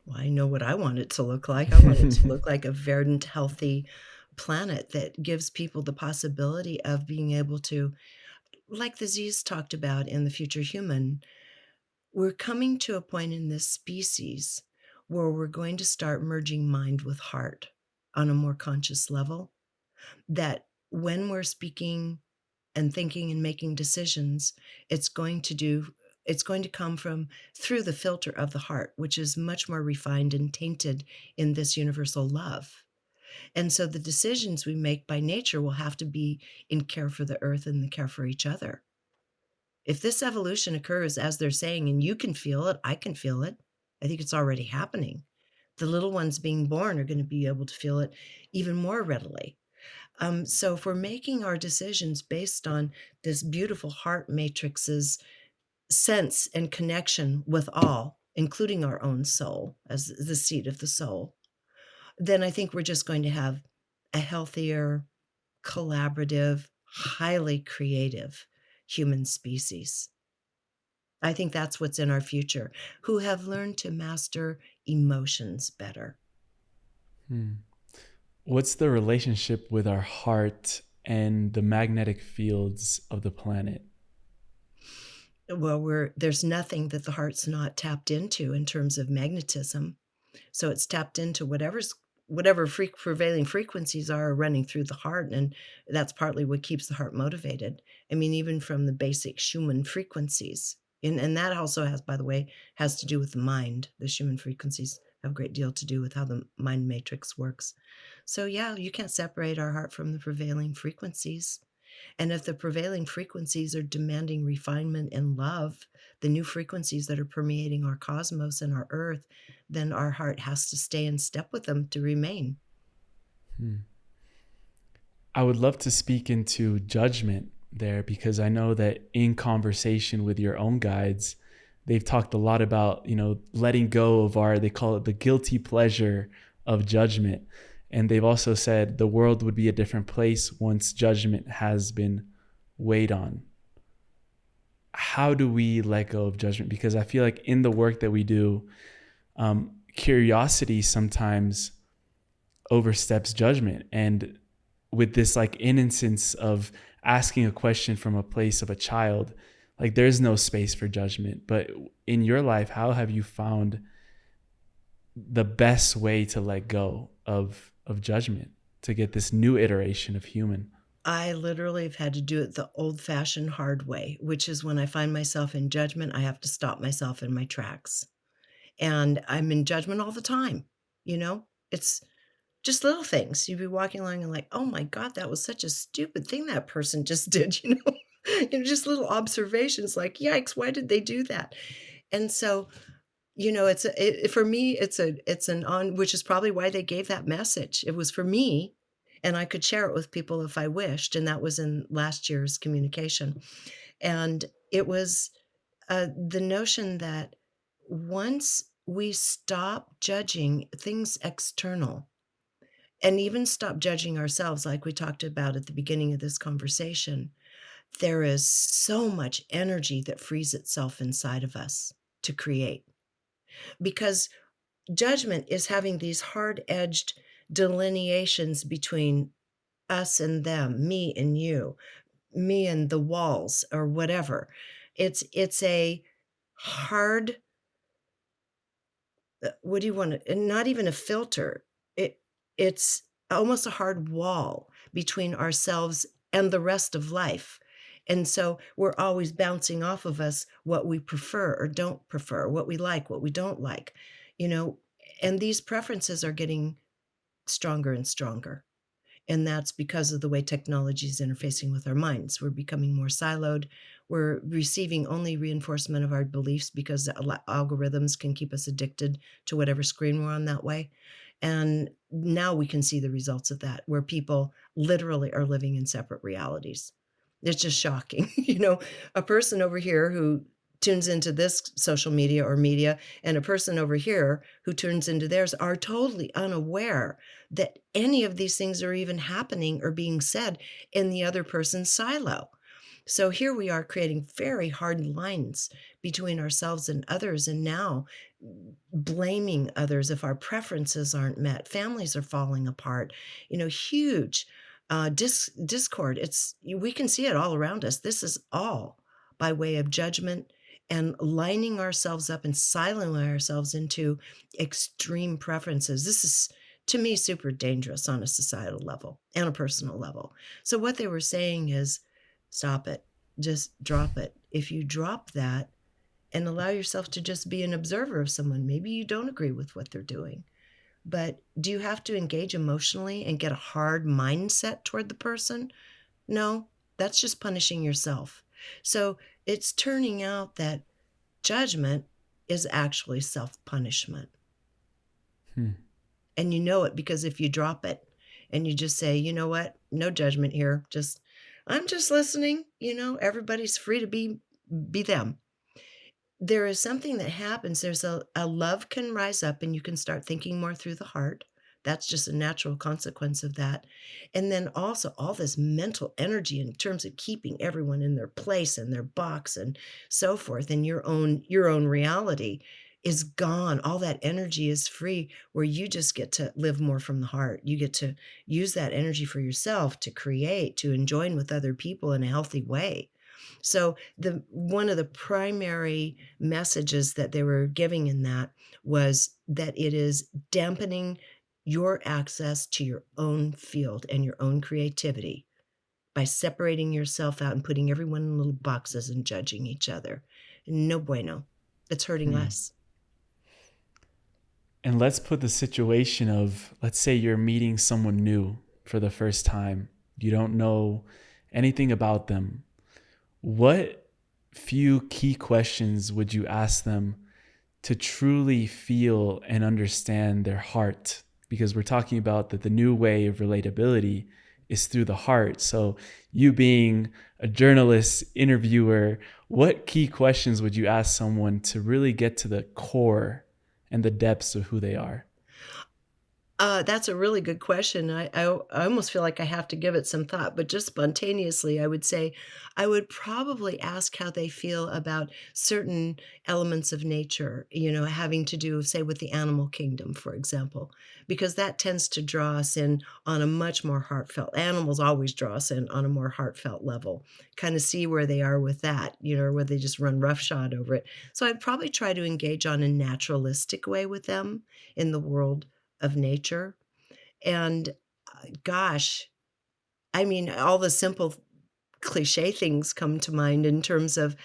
Well, I know what I want it to look like. I want it to look like a verdant, healthy planet that gives people the possibility of being able to, like the Z's talked about in The Future Human, we're coming to a point in this species where we're going to start merging mind with heart on a more conscious level, that when we're speaking and thinking and making decisions, it's going to come from through the filter of the heart, which is much more refined and tainted in this universal love. And so the decisions we make by nature will have to be in care for the earth and the care for each other. If this evolution occurs as they're saying, and you can feel it, I can feel it, I think it's already happening. The little ones being born are going to be able to feel it even more readily. So if we're making our decisions based on this beautiful heart matrix's sense and connection with all, including our own soul as the seat of the soul, then I think we're just going to have a healthier, collaborative, highly creative human species. I think that's what's in our future, who have learned to master emotions better. Hmm. What's the relationship with our heart and the magnetic fields of the planet? Well, there's nothing that the heart's not tapped into in terms of magnetism. So it's tapped into whatever prevailing frequencies are running through the heart, and that's partly what keeps the heart motivated. I mean, even from the basic Schumann frequencies, and that also has, by the way, has to do with the mind. The Schumann frequencies have a great deal to do with how the mind matrix works. So yeah, you can't separate our heart from the prevailing frequencies. And if the prevailing frequencies are demanding refinement and love, the new frequencies that are permeating our cosmos and our earth, then our heart has to stay in step with them to remain. Hmm. I would love to speak into judgment there, because I know that in conversation with your own guides, they've talked a lot about, letting go of they call it the guilty pleasure of judgment. And they've also said the world would be a different place once judgment has been weighed on. how do we let go of judgment? Because I feel like in the work that we do, curiosity sometimes oversteps judgment. And with this like innocence of asking a question from a place of a child, like there's no space for judgment. But in your life, how have you found the best way to let go of judgment, to get this new iteration of human? I literally have had to do it the old-fashioned hard way, which is when I find myself in judgment, I have to stop myself in my tracks. And I'm in judgment all the time, you know? It's just little things. You'd be walking along and like, "Oh my god, that was such a stupid thing that person just did," you know? Just little observations like, "Yikes, why did they do that?" And so, for me, it's an on which is probably why they gave that message. It was for me, and I could share it with people if I wished, and that was in last year's communication. And it was, the notion that once we stop judging things external and even stop judging ourselves like we talked about at the beginning of this conversation, there is so much energy that frees itself inside of us to create. Because judgment is having these hard-edged delineations between us and them, me and you, me and the walls or whatever. It's a hard, what do you want to, and not even a filter. It's almost a hard wall between ourselves and the rest of life. And so we're always bouncing off of us what we prefer or don't prefer, what we like, what we don't like, you know, and these preferences are getting stronger and stronger. And that's because of the way technology is interfacing with our minds. We're becoming more siloed. We're receiving only reinforcement of our beliefs because the algorithms can keep us addicted to whatever screen we're on that way. And now we can see the results of that, where people literally are living in separate realities. It's just shocking. A person over here who tunes into this social media or media and a person over here who tunes into theirs are totally unaware that any of these things are even happening or being said in the other person's silo. So here we are creating very hard lines between ourselves and others, and now blaming others if our preferences aren't met. Families are falling apart, huge discord. We can see it all around us. This is all by way of judgment and lining ourselves up and siloing ourselves into extreme preferences. This is, to me, super dangerous on a societal level and a personal level. So what they were saying is, stop it. Just drop it. If you drop that and allow yourself to just be an observer of someone, maybe you don't agree with what they're doing, but do you have to engage emotionally and get a hard mindset toward the person? No, that's just punishing yourself. So it's turning out that judgment is actually self-punishment. Hmm. And you know it because if you drop it and you just say, you know what, no judgment here, I'm just listening, everybody's free to be them. There is something that happens. There's a love can rise up and you can start thinking more through the heart. That's just a natural consequence of that. And then also all this mental energy in terms of keeping everyone in their place and their box and so forth, and your own reality is gone. All that energy is free, where you just get to live more from the heart. You get to use that energy for yourself, to create, to join with other people in a healthy way. So one of the primary messages that they were giving in that was that it is dampening your access to your own field and your own creativity by separating yourself out and putting everyone in little boxes and judging each other. No bueno. It's hurting Hmm. us. And let's put the situation of, let's say you're meeting someone new for the first time. You don't know anything about them. What few key questions would you ask them to truly feel and understand their heart? Because we're talking about that the new way of relatability is through the heart. So you being a journalist, interviewer, what key questions would you ask someone to really get to the core and the depths of who they are? That's a really good question. I almost feel like I have to give it some thought, but just spontaneously, I would say I would probably ask how they feel about certain elements of nature, having to do, say, with the animal kingdom, for example, because that tends to draw us in on a much more heartfelt. Animals always draw us in on a more heartfelt level. Kind of see where they are with that, or where they just run roughshod over it. So I'd probably try to engage on a naturalistic way with them in the world of nature. And, gosh, I mean, all the simple cliche things come to mind in terms of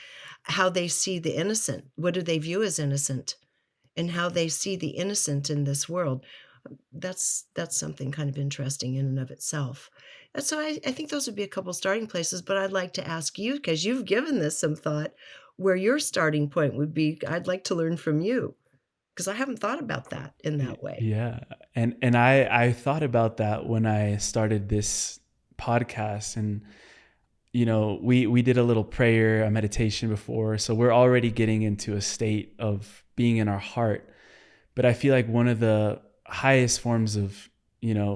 how they see the innocent. What do they view as innocent? And how they see the innocent in this world. That's something kind of interesting in and of itself. And so I think those would be a couple starting places, but I'd like to ask you, because 'cause you've given this some thought, where your starting point would be. I'd like to learn from you, because I haven't thought about that in that way. Yeah. And I thought about that when I started this podcast, and we did a little prayer, a meditation before, so we're already getting into a state of being in our heart. But I feel like one of the highest forms of,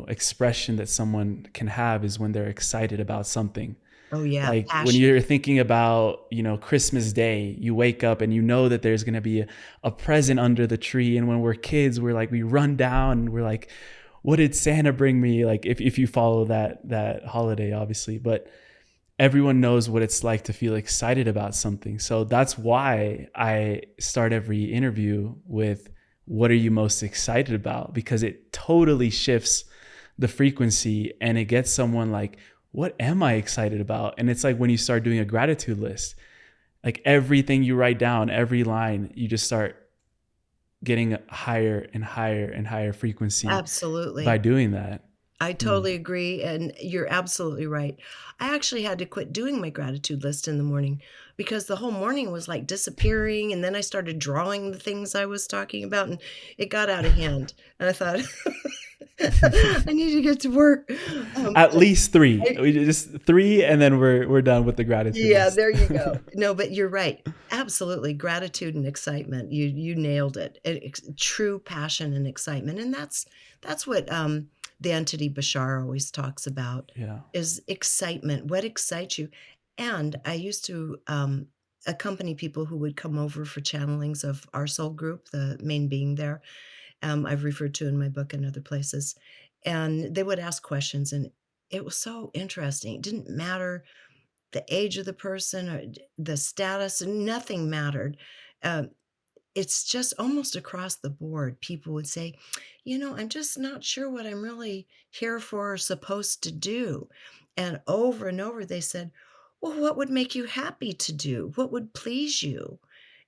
expression that someone can have is when they're excited about something. Oh, yeah, Like when passion. you're thinking about, Christmas Day, you wake up and you know that there's going to be a present under the tree. And when we're kids, we're like, we run down and we're like, what did Santa bring me? Like if you follow that holiday, obviously, but everyone knows what it's like to feel excited about something. So that's why I start every interview with, what are you most excited about? Because it totally shifts the frequency and it gets someone like, what am I excited about? And it's like when you start doing a gratitude list, like everything you write down, every line, you just start getting a higher and higher and higher frequency by Absolutely. doing that. I Mm. totally agree, and you're absolutely right. I actually had to quit doing my gratitude list in the morning because the whole morning was, like, disappearing, and then I started drawing the things I was talking about, and it got out of hand, and I thought, "I need to get to work." At least three. I We just three, and then we're done with the gratitude Yeah, list. there you go. No, but you're right. Absolutely, gratitude and excitement. You nailed it. True passion and excitement, and that's what, the entity Bashar always talks about, Yeah. is excitement. What excites you? And I used to, accompany people who would come over for channelings of our soul group, the main being there, I've referred to in my book and other places, and they would ask questions, and it was so interesting. It didn't matter the age of the person or the status, nothing mattered. Um, it's just almost across the board. People would say, I'm just not sure what I'm really here for or supposed to do. And over, they said, well, what would make you happy to do? What would please you?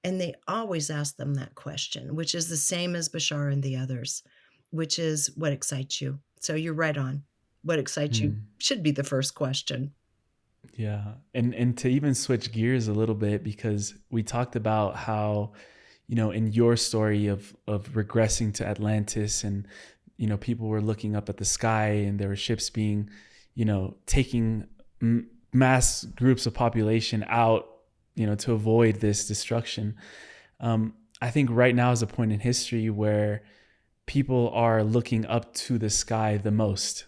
And they always ask them that question, which is the same as Bashar and the others, which is what excites you. So you're right on. What excites you Mm. should be the first question. Yeah. And to even switch gears a little bit, because we talked about how, in your story of regressing to Atlantis, and, people were looking up at the sky and there were ships being, taking mass groups of population out, to avoid this destruction. I think right now is a point in history where people are looking up to the sky the most,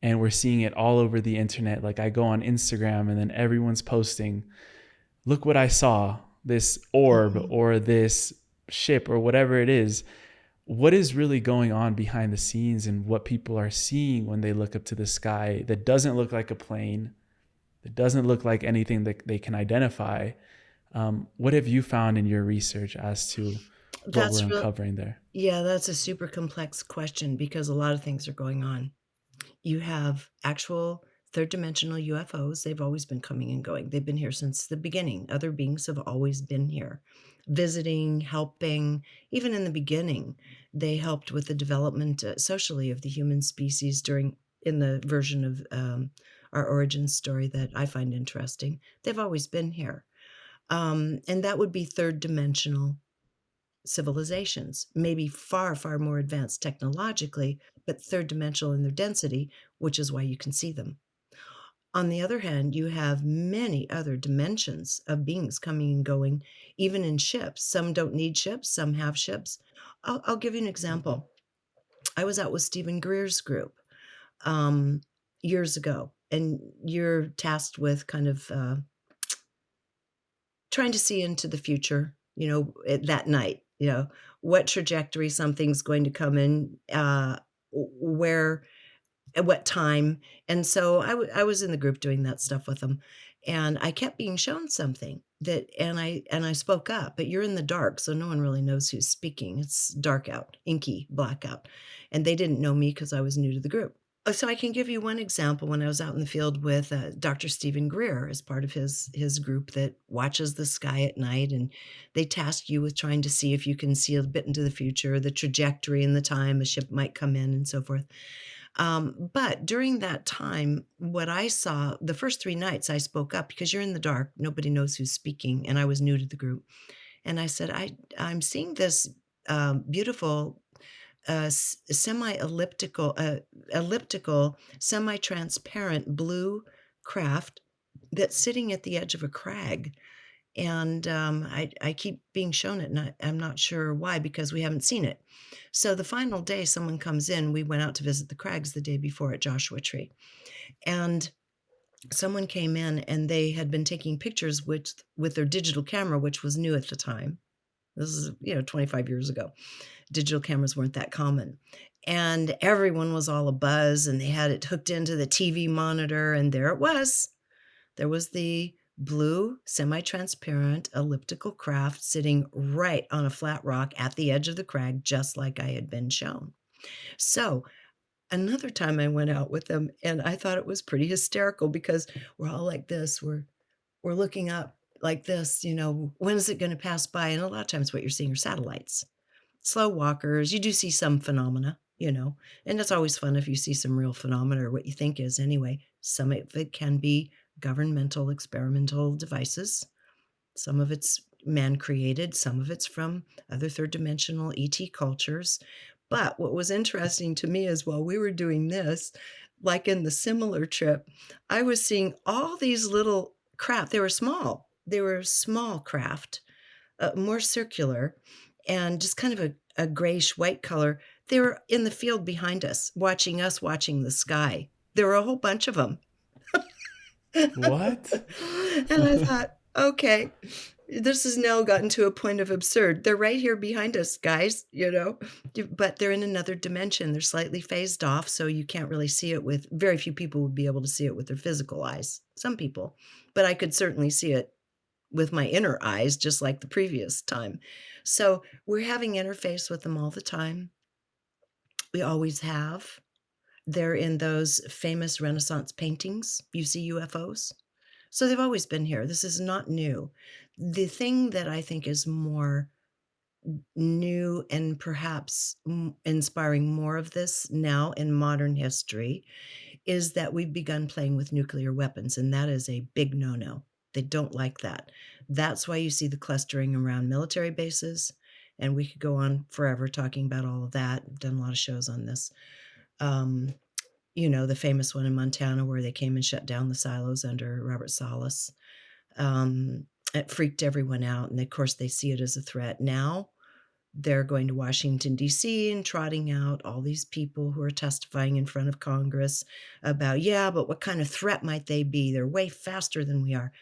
and we're seeing it all over the internet. Like I go on Instagram and then everyone's posting, look what I saw, this orb Mhm. or this ship or whatever it is. What is really going on behind the scenes, and what people are seeing when they look up to the sky that doesn't look like a plane, that doesn't look like anything that they can identify? What have you found in your research as to what we're That's real uncovering there? Yeah, that's a super complex question because a lot of things are going on. You have actual third dimensional UFOs. They've always been coming and going. They've been here since the beginning. Other beings have always been here, visiting, helping. Even in the beginning, they helped with the development, socially, of the human species in the version of, our origin story that I find interesting. They've always been here. And that would be third dimensional civilizations, maybe far, far more advanced technologically, but third dimensional in their density, which is why you can see them. On the other hand, you have many other dimensions of beings coming and going, even in ships. Some don't need ships, some have ships. I'll give you an example. I was out with Stephen Greer's group um, years ago, and you're tasked with kind of trying to see into the future, that night, what trajectory something's going to come in, where, at what time. And so I was in the group doing that stuff with them, and I kept being shown something and I spoke up, but you're in the dark, so no one really knows who's speaking. It's dark out, inky blackout, and they didn't know me because I was new to the group. So I can give you one example. When I was out in the field with Dr. Stephen Greer as part of his group that watches the sky at night, and they task you with trying to see if you can see a bit into the future, the trajectory and the time a ship might come in and so forth. But during that time, what I saw, the first 3 nights I spoke up because you're in the dark, nobody knows who's speaking, and I was new to the group. And I said, I'm seeing this beautiful elliptical, semi-transparent blue craft that's sitting at the edge of a crag. And I keep being shown it, and I'm not sure why, because we haven't seen it. So the final day, someone comes in. We went out to visit the crags the day before at Joshua Tree, and someone came in, and they had been taking pictures with their digital camera, which was new at the time. This is 25 years ago. Digital cameras weren't that common, and everyone was all abuzz, and they had it hooked into the TV monitor, and there it was. There was the blue, semi-transparent elliptical craft sitting right on a flat rock at the edge of the crag, just like I had been shown. So another time I went out with them, and I thought it was pretty hysterical because we're all like this. We're looking up like this, when is it going to pass by? And a lot of times what you're seeing are satellites, slow walkers. You do see some phenomena, and it's always fun if you see some real phenomena, or what you think is anyway. Some of it can be governmental experimental devices. Some of it's man-created, some of it's from other third-dimensional ET cultures. But what was interesting to me is while we were doing this, like in the similar trip, I was seeing all these little craft. They were small. They were small craft, more circular, and just kind of a grayish white color. They were in the field behind us, watching the sky. There were a whole bunch of them. What? And I thought, okay, this has now gotten to a point of absurd. They're right here behind us, guys, but they're in another dimension. They're slightly phased off, so you can't really see it with, very few people would be able to see it with their physical eyes. Some people, but I could certainly see it with my inner eyes, just like the previous time. So we're having interface with them all the time. We always have. They're in those famous Renaissance paintings. You see UFOs. So they've always been here. This is not new. The thing that I think is more new and perhaps inspiring more of this now in modern history is that we've begun playing with nuclear weapons, and that is a big no-no. They don't like that. That's why you see the clustering around military bases, and we could go on forever talking about all of that. I've done a lot of shows on this. The famous one in Montana where they came and shut down the silos under Robert Salas. It freaked everyone out, and of course they see it as a threat. Now they're going to Washington, D.C. and trotting out all these people who are testifying in front of Congress about, but what kind of threat might they be? They're way faster than we are.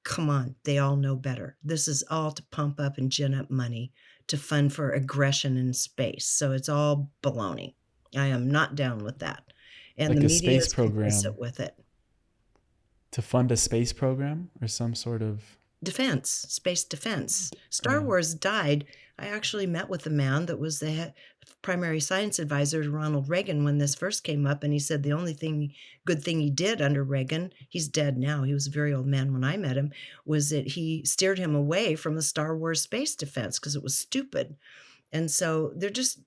Come on, they all know better. This is all to pump up and gin up money to fund for aggression in space. So it's all baloney. I am not down with that. And Like the a media space is complicit program, with it. to fund a space program or some sort of Defense, space defense. Star yeah. Wars died. I actually met with the man that was the primary science advisor to Ronald Reagan when this first came up, and he said the only good thing he did under Reagan, he's dead now, he was a very old man when I met him, was that he steered him away from the Star Wars space defense because it was stupid. And so they're just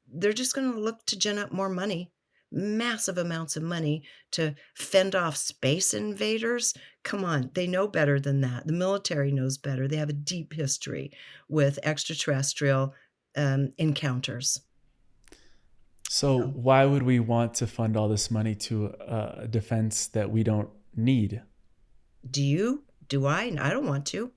going to look to gin up more money, massive amounts of money to fend off space invaders. Come on, they know better than that. The military knows better. They have a deep history with extraterrestrial encounters. So why would we want to fund all this money to a defense that we don't need? Do you? Do I? I don't want to.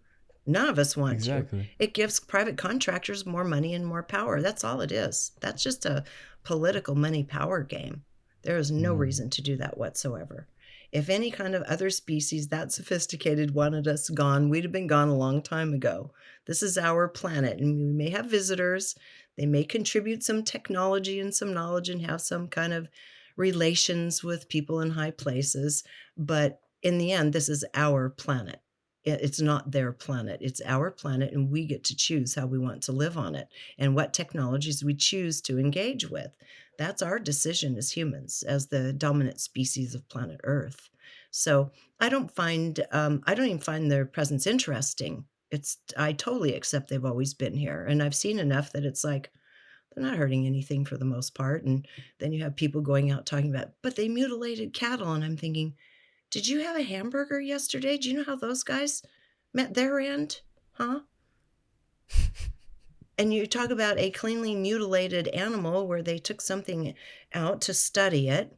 None of us want to. Exactly. It gives private contractors more money and more power. That's all it is. That's just a political money power game. There is no Mm. reason to do that whatsoever. If any kind of other species that sophisticated wanted us gone, we'd have been gone a long time ago. This is our planet, and we may have visitors. They may contribute some technology and some knowledge and have some kind of relations with people in high places. But in the end, this is our planet. It's not their planet. It's our planet, and we get to choose how we want to live on it and what technologies we choose to engage with. That's our decision as humans, as the dominant species of planet Earth. So I don't even find their presence interesting. I totally accept they've always been here, and I've seen enough that it's like they're not hurting anything for the most part. And then you have people going out talking about, but they mutilated cattle, and I'm thinking, did you have a hamburger yesterday? Do you know how those guys met their end? Huh? And you talk about a cleanly mutilated animal where they took something out to study it.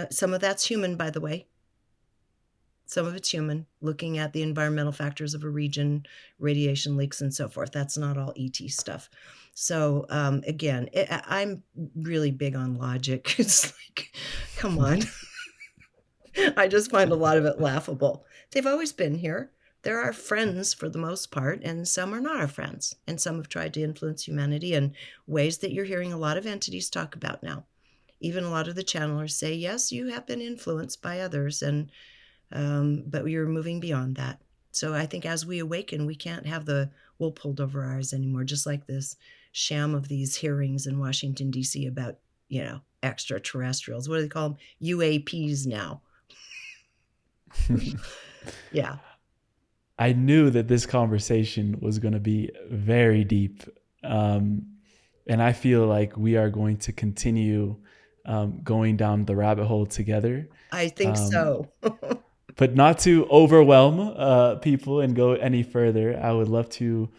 Some of that's human, by the way. Some of it's human, looking at the environmental factors of a region, radiation leaks, and so forth. That's not all ET stuff. So again, I'm really big on logic. It's like, come on. I just find a lot of it laughable. They've always been here. They're our friends for the most part, and some are not our friends. And some have tried to influence humanity in ways that you're hearing a lot of entities talk about now. Even a lot of the channelers say, yes, you have been influenced by others, and but we are moving beyond that. So I think as we awaken, we can't have the wool pulled over our eyes anymore, just like this sham of these hearings in Washington, D.C. about, extraterrestrials. What do they call them? UAPs now. Yeah. I knew that this conversation was going to be very deep. And I feel like we are going to continue going down the rabbit hole together. I think so. But not to overwhelm people and go any further, I would love to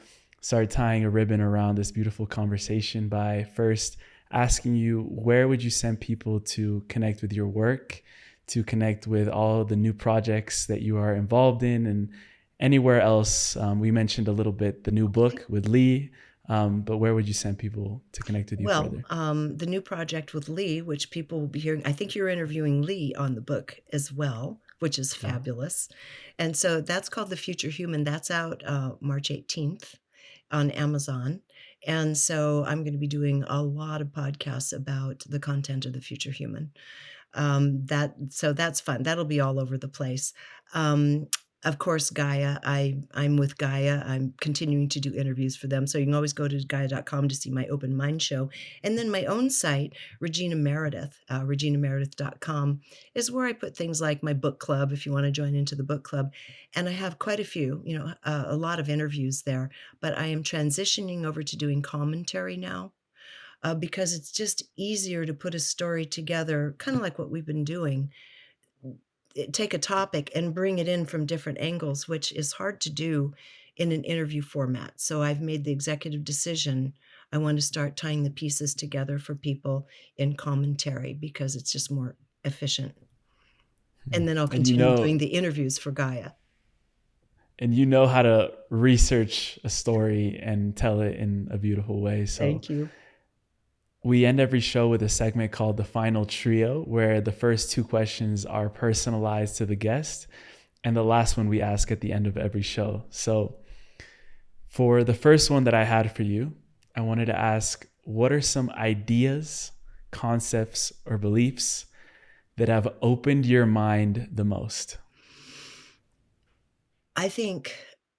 start tying a ribbon around this beautiful conversation by first asking you, where would you send people to connect with your work, to connect with all the new projects that you are involved in, and anywhere else? We mentioned a little bit the new book with Lee, but where would you send people to connect with you further? The new project with Lee, which people will be hearing, I think you're interviewing Lee on the book as well, which is fabulous. And so that's called The Future Human. That's out March 18th on Amazon. And so I'm going to be doing a lot of podcasts about the content of The Future Human. So that's fun. That'll be all over the place. Of course, Gaia, I'm with Gaia. I'm continuing to do interviews for them. So you can always go to Gaia.com to see my open mind show. And then my own site, Regina Meredith, reginameredith.com, is where I put things like my book club, if you want to join into the book club. And I have quite a few, a lot of interviews there. But I am transitioning over to doing commentary now. Because it's just easier to put a story together, kind of like what we've been doing. Take a topic and bring it in from different angles, which is hard to do in an interview format. So I've made the executive decision. I want to start tying the pieces together for people in commentary because it's just more efficient. And then I'll continue doing the interviews for Gaia. And you know how to research a story and tell it in a beautiful way. So thank you. We end every show with a segment called the Final Trio, where the first two questions are personalized to the guest, and the last one we ask at the end of every show. So for the first one that I had for you, I wanted to ask, what are some ideas, concepts, or beliefs that have opened your mind the most? I think,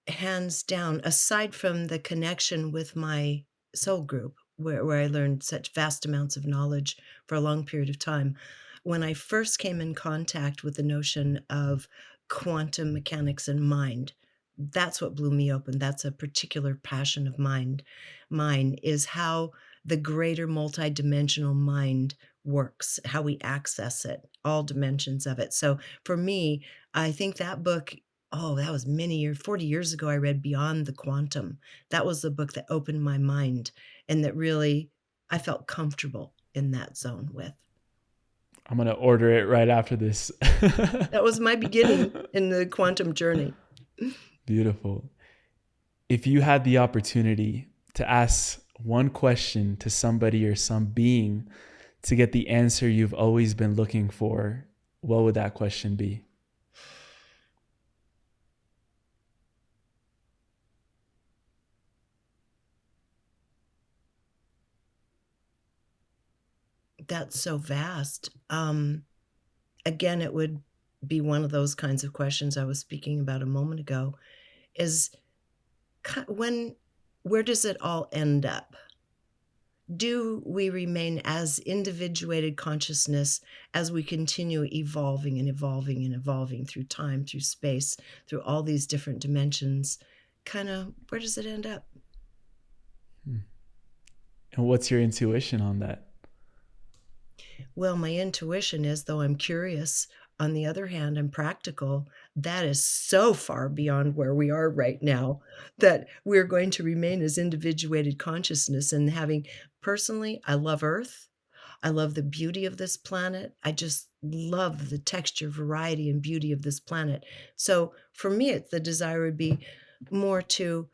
hands down, aside from the connection with my soul group, where I learned such vast amounts of knowledge for a long period of time. When I first came in contact with the notion of quantum mechanics and mind, that's what blew me open. That's a particular passion of mine is how the greater multidimensional mind works, how we access it, all dimensions of it. So for me, I think that book, that was many years, 40 years ago, I read Beyond the Quantum. That was the book that opened my mind and that really I felt comfortable in that zone with. I'm going to order it right after this. That was my beginning in the quantum journey. Beautiful. If you had the opportunity to ask one question to somebody or some being to get the answer you've always been looking for, what would that question be? That's so vast. Again, it would be one of those kinds of questions I was speaking about a moment ago, is where does it all end up? Do we remain as individuated consciousness as we continue evolving and evolving and evolving through time, through space, through all these different dimensions? Kind of, where does it end up? And what's your intuition on that? Well, my intuition is, though I'm curious, on the other hand, I'm practical. That is so far beyond where we are right now that we're going to remain as individuated consciousness and having, personally, I love Earth. I love the beauty of this planet. I just love the texture, variety, and beauty of this planet. So for me, the desire would be more to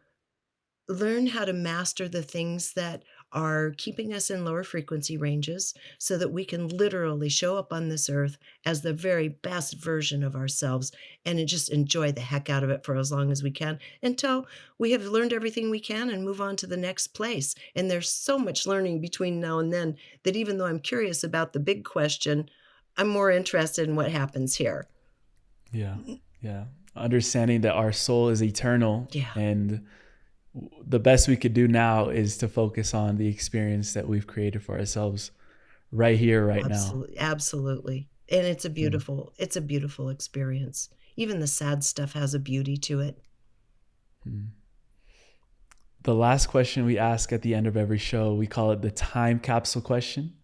learn how to master the things that are keeping us in lower frequency ranges so that we can literally show up on this earth as the very best version of ourselves and just enjoy the heck out of it for as long as we can until we have learned everything we can and move on to the next place. And there's so much learning between now and then that even though I'm curious about the big question, I'm more interested in what happens here. Yeah. Yeah. Understanding that our soul is eternal. Yeah. And the best we could do now is to focus on the experience that we've created for ourselves right here, right Absolutely, absolutely. And it's a now. beautiful experience. Even the sad stuff has a beauty to it. The last question we ask at the end of every show, we call it the time capsule question.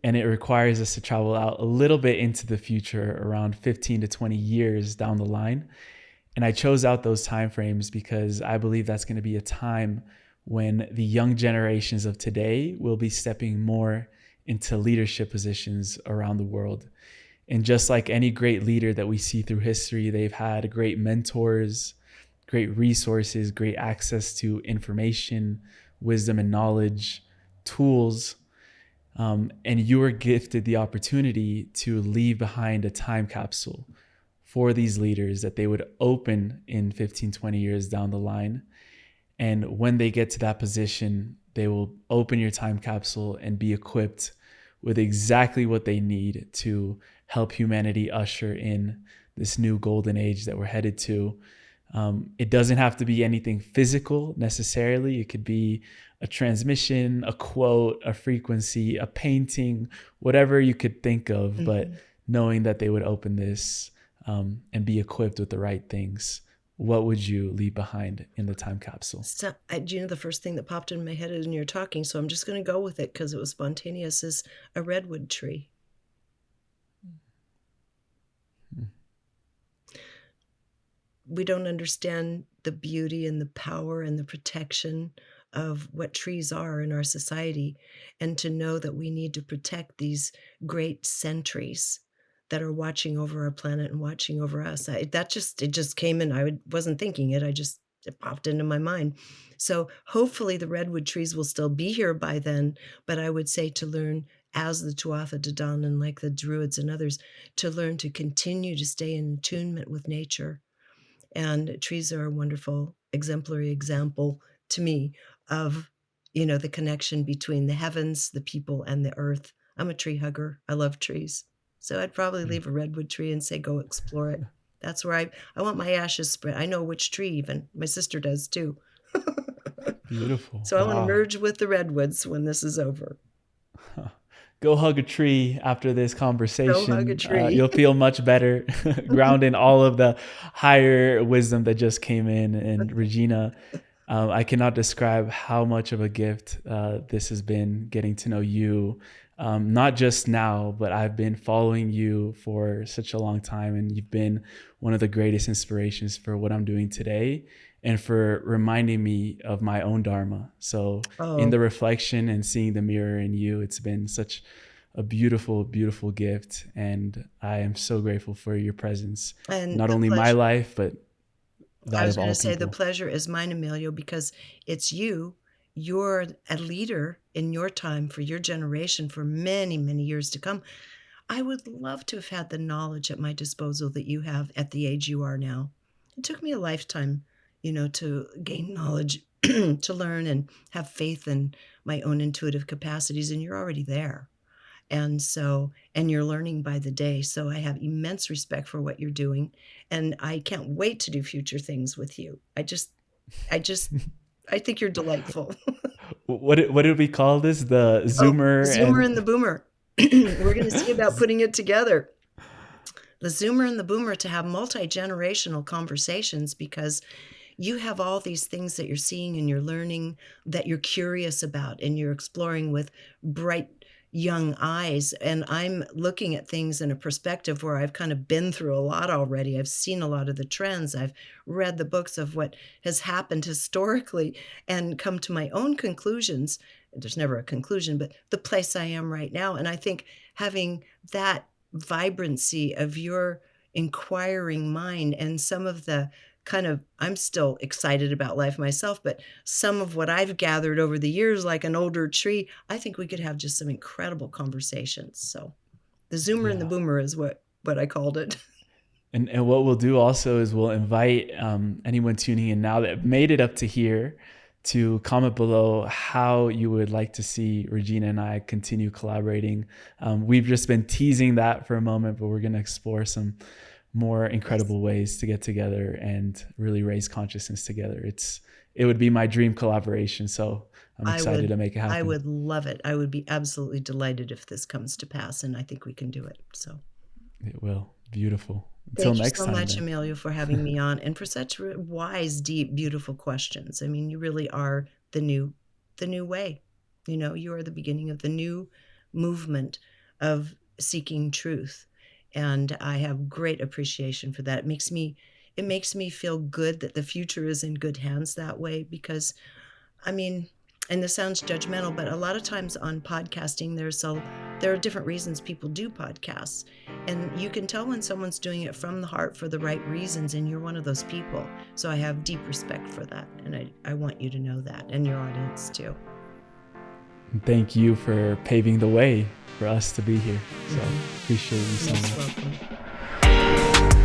And it requires us to travel out a little bit into the future, around 15 to 20 years down the line. And I chose out those time frames because I believe that's going to be a time when the young generations of today will be stepping more into leadership positions around the world. And just like any great leader that we see through history, they've had great mentors, great resources, great access to information, wisdom and knowledge, tools. And you were gifted the opportunity to leave behind a time capsule for these leaders that they would open in 15, 20 years down the line. And when they get to that position, they will open your time capsule and be equipped with exactly what they need to help humanity usher in this new golden age that we're headed to. It doesn't have to be anything physical necessarily. It could be a transmission, a quote, a frequency, a painting, whatever you could think of, Mm-hmm. but knowing that they would open this and be equipped with the right things, what would you leave behind in the time capsule? So, do you know the first thing that popped in my head as you're talking, so I'm just going to go with it because it was spontaneous, is a redwood tree. We don't understand the beauty and the power and the protection of what trees are in our society, and to know that we need to protect these great sentries that are watching over our planet and watching over us. It just came in. Wasn't thinking it. It popped into my mind. So hopefully the redwood trees will still be here by then. But I would say to learn, as the Tuatha De Danann and like the Druids and others, to learn to continue to stay in attunement with nature. And trees are a wonderful exemplary example to me of, the connection between the heavens, the people, and the earth. I'm a tree hugger. I love trees. So I'd probably leave a redwood tree and say, go explore it. That's where I want my ashes spread. I know which tree even. My sister does too. Beautiful. So I want to Wow. merge with the redwoods when this is over. Go hug a tree after this Go hug a conversation. tree. You'll feel much better, ground in all of the higher wisdom that just came in. And Regina, I cannot describe how much of a gift this has been, getting to know you, not just now, but I've been following you for such a long time, and you've been one of the greatest inspirations for what I'm doing today and for reminding me of my own dharma. So in Oh, the reflection and seeing the mirror in you, it's been such a beautiful, beautiful gift. And I am so grateful for your presence, and not the only my pleasure. life, but I that was of going all to say the people. pleasure is mine, Emilio, because it's you. you're a leader in your time for your generation for many, many years to come. I would love to have had the knowledge at my disposal that you have at the age you are now. It took me a lifetime, to gain knowledge, to learn and have faith in my own intuitive capacities, and you're already there. And you're learning by the day. So I have immense respect for what you're doing, and I can't wait to do future things with you. I think you're delightful. What did we call this? The Oh, Zoomer Zoomer and and the Boomer. We're going to see about putting it together. The Zoomer and the Boomer, to have multi-generational conversations, because you have all these things that you're seeing and you're learning, that you're curious about and you're exploring with bright young eyes. And I'm looking at things in a perspective where I've kind of been through a lot already. I've seen a lot of the trends. I've read the books of what has happened historically and come to my own conclusions. There's never a conclusion, but the place I am right now. And I think having that vibrancy of your inquiring mind and some of the I'm still excited about life myself, but some of what I've gathered over the years, like an older tree, I think we could have just some incredible conversations. So the Zoomer and the yeah. Boomer is what I called it. And what we'll do also is we'll invite anyone tuning in now that made it up to here to comment below how you would like to see Regina and I continue collaborating. We've just been teasing that for a moment, but we're going to explore some more incredible ways to get together and really raise consciousness together. It would be my dream collaboration. So I'm excited to make it happen. I would love it. I would be absolutely delighted if this comes to pass, and I think we can do it. So it will. Beautiful. Until next time. Thank you so much, then. Emilio, for having me on and for such wise, deep, beautiful questions. I mean, you really are the new way. You are the beginning of the new movement of seeking truth. And I have great appreciation for that. It makes me feel good that the future is in good hands that way, because, and this sounds judgmental, but a lot of times on podcasting, there are different reasons people do podcasts. And you can tell when someone's doing it from the heart for the right reasons, and you're one of those people. So I have deep respect for that. And I want you to know that, and your audience too. Thank you for paving the way for us to be here. So appreciate you so much. Welcome.